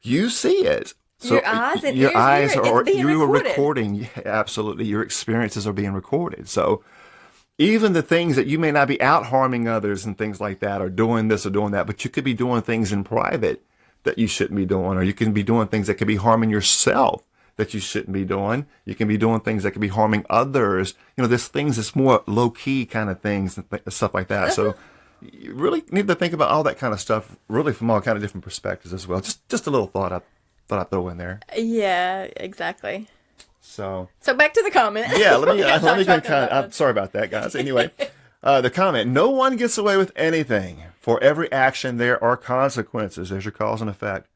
Speaker 1: you see it. So
Speaker 3: your eyes and
Speaker 1: your
Speaker 3: ears
Speaker 1: eyes
Speaker 3: hear it.
Speaker 1: are
Speaker 3: It's being
Speaker 1: you are
Speaker 3: recorded.
Speaker 1: recording. Yeah, absolutely, your experiences are being recorded. So even the things that you may not be out harming others and things like that, or doing this or doing that, but you could be doing things in private that you shouldn't be doing, or you can be doing things that could be harming yourself that you shouldn't be doing. You can be doing things that could be harming others. There's things that's more low-key kind of things and stuff like that. So you really need to think about all that kind of stuff, really from all kind of different perspectives as well. Just a little thought I'd throw in there.
Speaker 3: Yeah, exactly.
Speaker 1: So
Speaker 3: back to the comment.
Speaker 1: yeah, let me I'm sorry about that, guys. Anyway, the comment: no one gets away with anything. For every action, there are consequences. There's your cause and effect.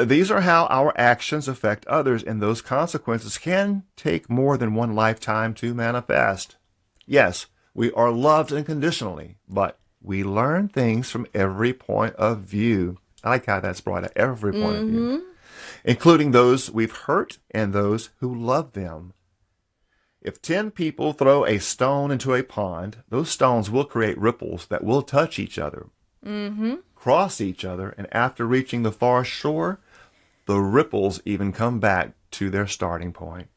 Speaker 1: These are how our actions affect others, and those consequences can take more than one lifetime to manifest. Yes, we are loved unconditionally, but we learn things from every point of view. I like how that's brought out, every point of view, including those we've hurt and those who love them. If 10 people throw a stone into a pond, those stones will create ripples that will touch each other. Cross each other, and after reaching the far shore, the ripples even come back to their starting point.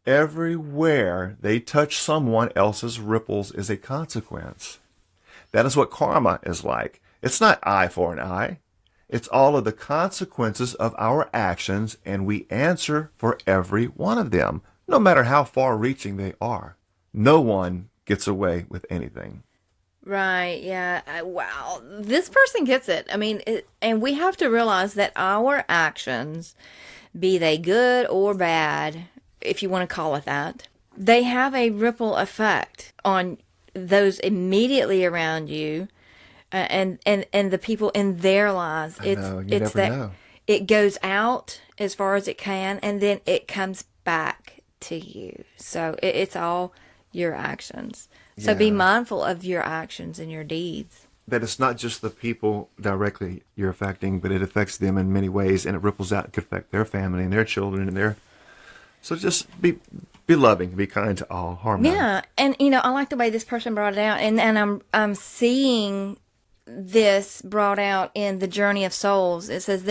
Speaker 1: Everywhere they touch someone else's ripples is a consequence. That is what karma is like. It's not eye for an eye. It's all of the consequences of our actions, and we answer for every one of them, no matter how far-reaching they are. No one gets away with anything.
Speaker 3: Right, yeah. Wow. This person gets it. I mean, and we have to realize that our actions, be they good or bad, if you want to call it that, they have a ripple effect on those immediately around you and the people in their lives.
Speaker 1: You never know.
Speaker 3: It goes out as far as it can, and then it comes back to you. So it's all your actions. So be mindful of your actions and your deeds.
Speaker 1: That it's not just the people directly you're affecting, but it affects them in many ways, and it ripples out and could affect their family and their children and their. So just be loving, be kind to all, harm none.
Speaker 3: Yeah, and I like the way this person brought it out, and I'm seeing this brought out in the Journey of Souls. It says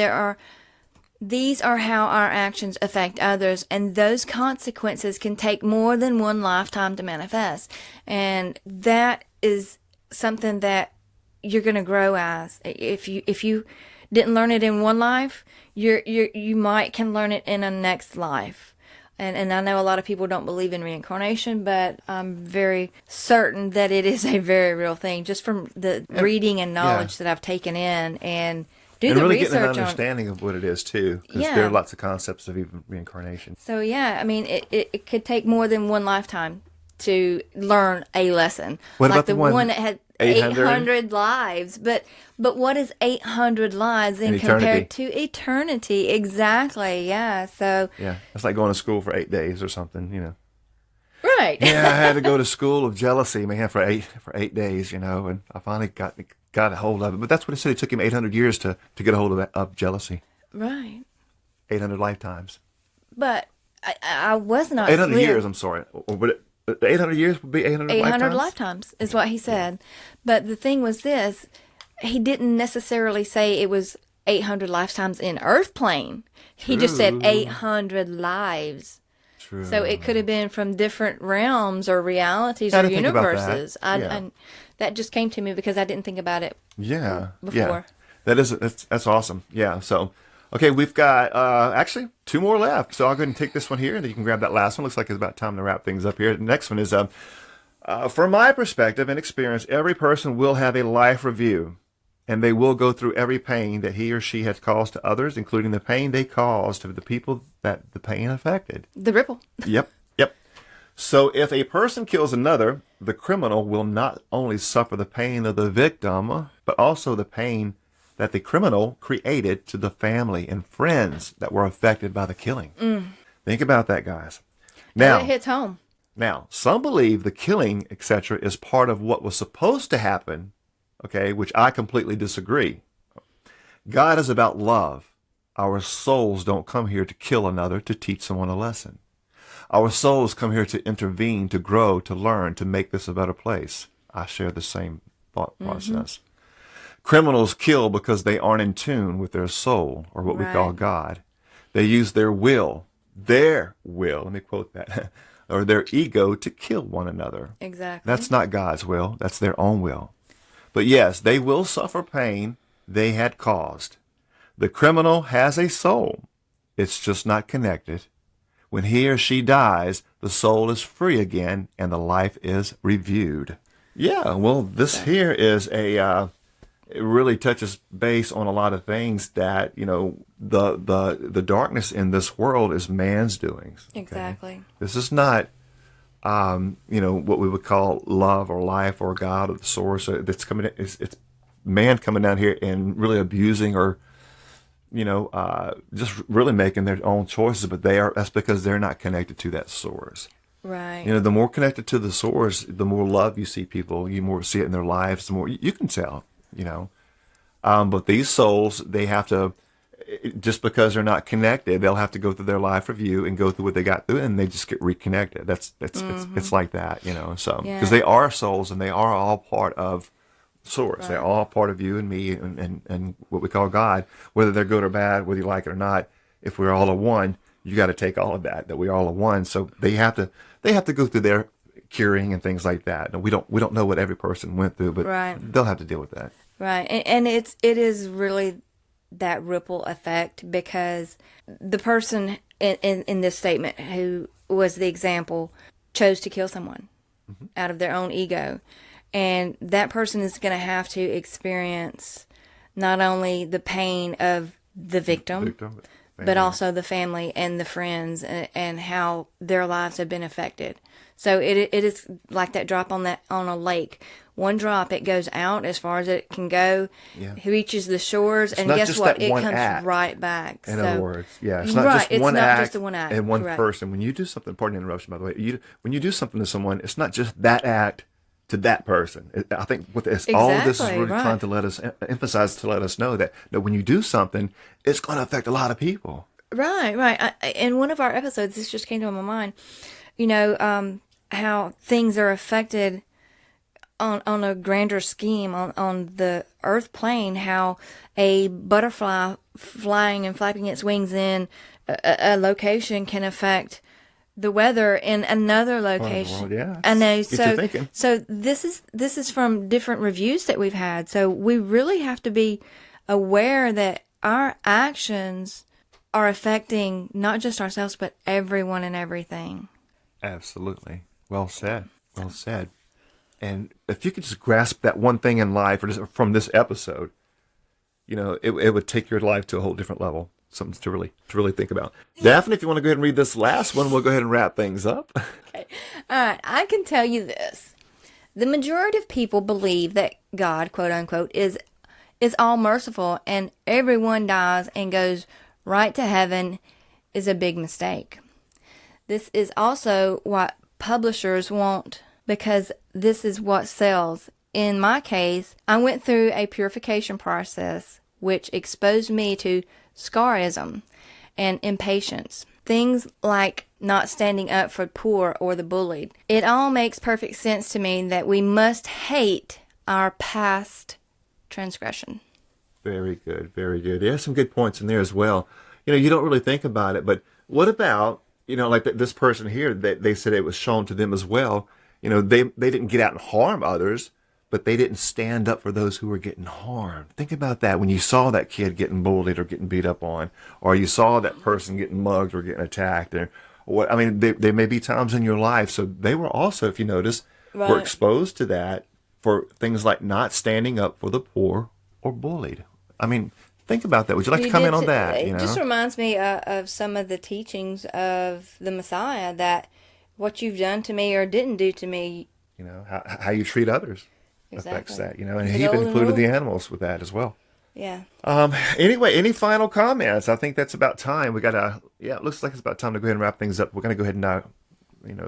Speaker 3: these are how our actions affect others, and those consequences can take more than one lifetime to manifest. And that is something that you're going to grow as. If you didn't learn it in one life, you might can learn it in a next life. And I know a lot of people don't believe in reincarnation, but I'm very certain that it is a very real thing, just from the reading and knowledge that I've taken in and do the
Speaker 1: really
Speaker 3: research
Speaker 1: getting an
Speaker 3: on.
Speaker 1: understanding of what it is too, because
Speaker 3: Yeah.
Speaker 1: there are lots of concepts of even reincarnation.
Speaker 3: So yeah, I mean, it could take more than one lifetime to learn a lesson.
Speaker 1: What
Speaker 3: like
Speaker 1: about the one
Speaker 3: that had
Speaker 1: 800?
Speaker 3: 800 lives? But what is 800 lives in compared to eternity? Exactly. Yeah. So
Speaker 1: Yeah, it's like going to school for 8 days or something, you know.
Speaker 3: right.
Speaker 1: Yeah, I had to go to school of jealousy, man, for 8 days, you know, and I finally got a hold of it. But that's what it said. It took him 800 years to get a hold of jealousy.
Speaker 3: Right.
Speaker 1: 800 lifetimes.
Speaker 3: But I was not
Speaker 1: 800
Speaker 3: clear.
Speaker 1: years, I'm sorry. Or would it, 800 years would be 800
Speaker 3: 800
Speaker 1: lifetimes?
Speaker 3: lifetimes is what he said. But the thing was this, he didn't necessarily say it was 800 lifetimes in Earth plane. He just said 800 lives.
Speaker 1: True.
Speaker 3: So it could have been from different realms or realities
Speaker 1: I
Speaker 3: or
Speaker 1: didn't think about that.
Speaker 3: universes.
Speaker 1: Yeah.
Speaker 3: That just came to me because I didn't think about it
Speaker 1: Yeah.
Speaker 3: before.
Speaker 1: Yeah. That's awesome. Yeah. So, okay, we've got actually 2 more left. So I'll go ahead and take this one here, and then you can grab that last one. Looks like it's about time to wrap things up here. The next one is, from my perspective and experience, every person will have a life review, and they will go through every pain that he or she has caused to others, including the pain they caused to the people that the pain affected.
Speaker 3: The ripple.
Speaker 1: Yep. So if a person kills another, the criminal will not only suffer the pain of the victim, but also the pain that the criminal created to the family and friends that were affected by the killing. Think about that, guys. Now,
Speaker 3: And it hits home.
Speaker 1: Now, some believe the killing, etc., is part of what was supposed to happen, okay, which I completely disagree. God is about love. Our souls don't come here to kill another, to teach someone a lesson. Our souls come here to intervene, to grow, to learn, to make this a better place. I share the same thought process. Criminals kill because they aren't in tune with their soul, or what we call God. They use their will, let me quote that, or their ego to kill one another.
Speaker 3: Exactly.
Speaker 1: That's not God's will. That's their own will. But yes, they will suffer pain they had caused. The criminal has a soul. It's just not connected. When he or she dies, the soul is free again and the life is reviewed. Yeah, well, this here is it really touches base on a lot of things that, you know, the darkness in this world is man's doings. Okay?
Speaker 3: Exactly.
Speaker 1: This is not, you know, what we would call love or life or God or the source. That's coming. It's man coming down here and really abusing or, you know, just really making their own choices. But that's because they're not connected to that source.
Speaker 3: Right.
Speaker 1: You know, the more connected to the source, the more love you see people. You more see it in their lives. The more you can tell. You know, but these souls, they have to, just because they're not connected, they'll have to go through their life review and go through what they got through, and they just get reconnected. It's like that, you know. So because they are souls and they are all part of source.
Speaker 3: Right.
Speaker 1: They're all part of you and me and what we call God. Whether they're good or bad, whether you like it or not, if we're all a one, you got to take all of that we're all a one. So they have to go through their curing and things like that. And we don't know what every person went through, but they'll have to deal with that.
Speaker 3: Right. And it is really that ripple effect, because the person in this statement who was the example chose to kill someone out of their own ego. And that person is going to have to experience not only the pain of the victim but also the family and the friends and how their lives have been affected. So it is like that drop on a lake. One drop, it goes out as far as it can go, reaches the shores, and guess what? It comes right back.
Speaker 1: In other words, it's not just
Speaker 3: it's
Speaker 1: one
Speaker 3: not
Speaker 1: act
Speaker 3: just the one act
Speaker 1: and one
Speaker 3: correct.
Speaker 1: person. When you do something, pardon the interruption, by the way, when you do something to someone, it's not just that act to that person. I think all of this is really trying to let us emphasize, to let us know that when you do something, it's going to affect a lot of people.
Speaker 3: Right. In one of our episodes, this just came to my mind. You know, how things are affected on a grander scheme on the earth plane, how a butterfly flying and flapping its wings in a location can affect the weather in another location.
Speaker 1: Well, yeah.
Speaker 3: I know.
Speaker 1: So
Speaker 3: this is from different reviews that we've had. So we really have to be aware that our actions are affecting not just ourselves, but everyone and everything.
Speaker 1: Absolutely. Well said. Well said. And if you could just grasp that one thing in life, or just from this episode, you know, it would take your life to a whole different level. Something to really think about. Daphne, if you want to go ahead and read this last one, we'll go ahead and wrap things up.
Speaker 3: Okay. All right. I can tell you this. The majority of people believe that God, quote unquote, is all merciful and everyone dies and goes right to heaven is a big mistake. This is also what publishers want, because this is what sells. In my case, I went through a purification process which exposed me to scarism and impatience. Things like not standing up for the poor or the bullied. It all makes perfect sense to me that we must hate our past transgression.
Speaker 1: Very good, very good. There's some good points in there as well. You know, you don't really think about it, but what about, you know, like this person here, they said it was shown to them as well. You know, they didn't get out and harm others, but they didn't stand up for those who were getting harmed. Think about that when you saw that kid getting bullied or getting beat up on, or you saw that person getting mugged or getting attacked. Or what? I mean, there may be times in your life. So they were also, if you notice, were exposed to that for things like not standing up for the poor or bullied. I mean, think about that. Would you like to comment on that?
Speaker 3: It just reminds me of some of the teachings of the Messiah, that what you've done to me or didn't do to me.
Speaker 1: You know, how you treat others.
Speaker 3: Exactly.
Speaker 1: Affects that, you know, and he even included the animals with that as well.
Speaker 3: Yeah.
Speaker 1: Anyway, any final comments? I think that's about time. We got it looks like it's about time to go ahead and wrap things up. We're going to go ahead and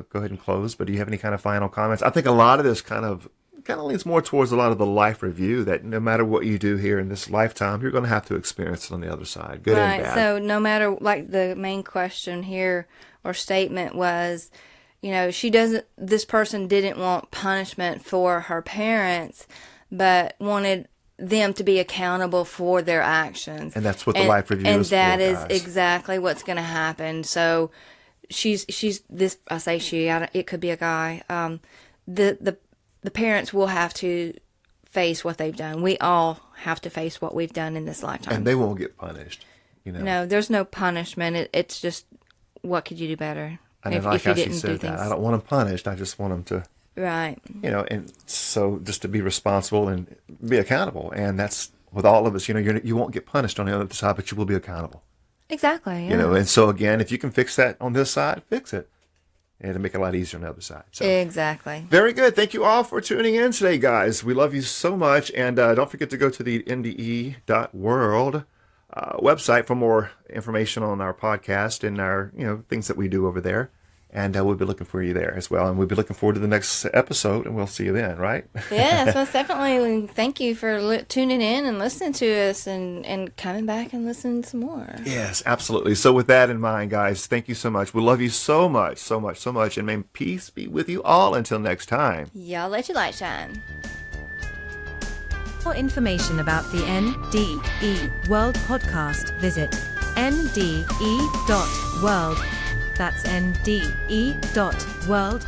Speaker 1: go ahead and close, but do you have any kind of final comments? I think a lot of this kind of leans more towards a lot of the life review, that no matter what you do here in this lifetime, you're going to have to experience it on the other side, good and bad.
Speaker 3: So no matter, like the main question here or statement was, you know, this person didn't want punishment for her parents, but wanted them to be accountable for their actions.
Speaker 1: And that's what the life review is for,
Speaker 3: and that is
Speaker 1: guys.
Speaker 3: exactly what's going to happen. So she's this, I say she, it could be a guy. The parents will have to face what they've done. We all have to face what we've done in this lifetime.
Speaker 1: And they won't get punished, you know.
Speaker 3: No, there's no punishment. It's just, what could you do better?
Speaker 1: And if you didn't do things. I don't want them punished. I just want them to,
Speaker 3: right.
Speaker 1: You know, and so just to be responsible and be accountable. And that's with all of us. You know, you won't get punished on the other side, but you will be accountable.
Speaker 3: Exactly. Yeah.
Speaker 1: You know, and so again, if you can fix that on this side, fix it. And it'll make it a lot easier on the other side. So,
Speaker 3: exactly.
Speaker 1: Very good. Thank you all for tuning in today, guys. We love you so much. And don't forget to go to the NDE WORLD website for more information on our podcast and our, you know, things that we do over there. And we'll be looking for you there as well. And we'll be looking forward to the next episode, and we'll see you then, right?
Speaker 3: Yes, most definitely. Thank you for tuning in and listening to us and coming back and listening some more.
Speaker 1: Yes, absolutely. So with that in mind, guys, thank you so much. We love you so much, so much, so much. And may peace be with you all until next time.
Speaker 3: Y'all let your light shine.
Speaker 2: For information about the NDE World Podcast, visit NDE.world. That's NDE.world.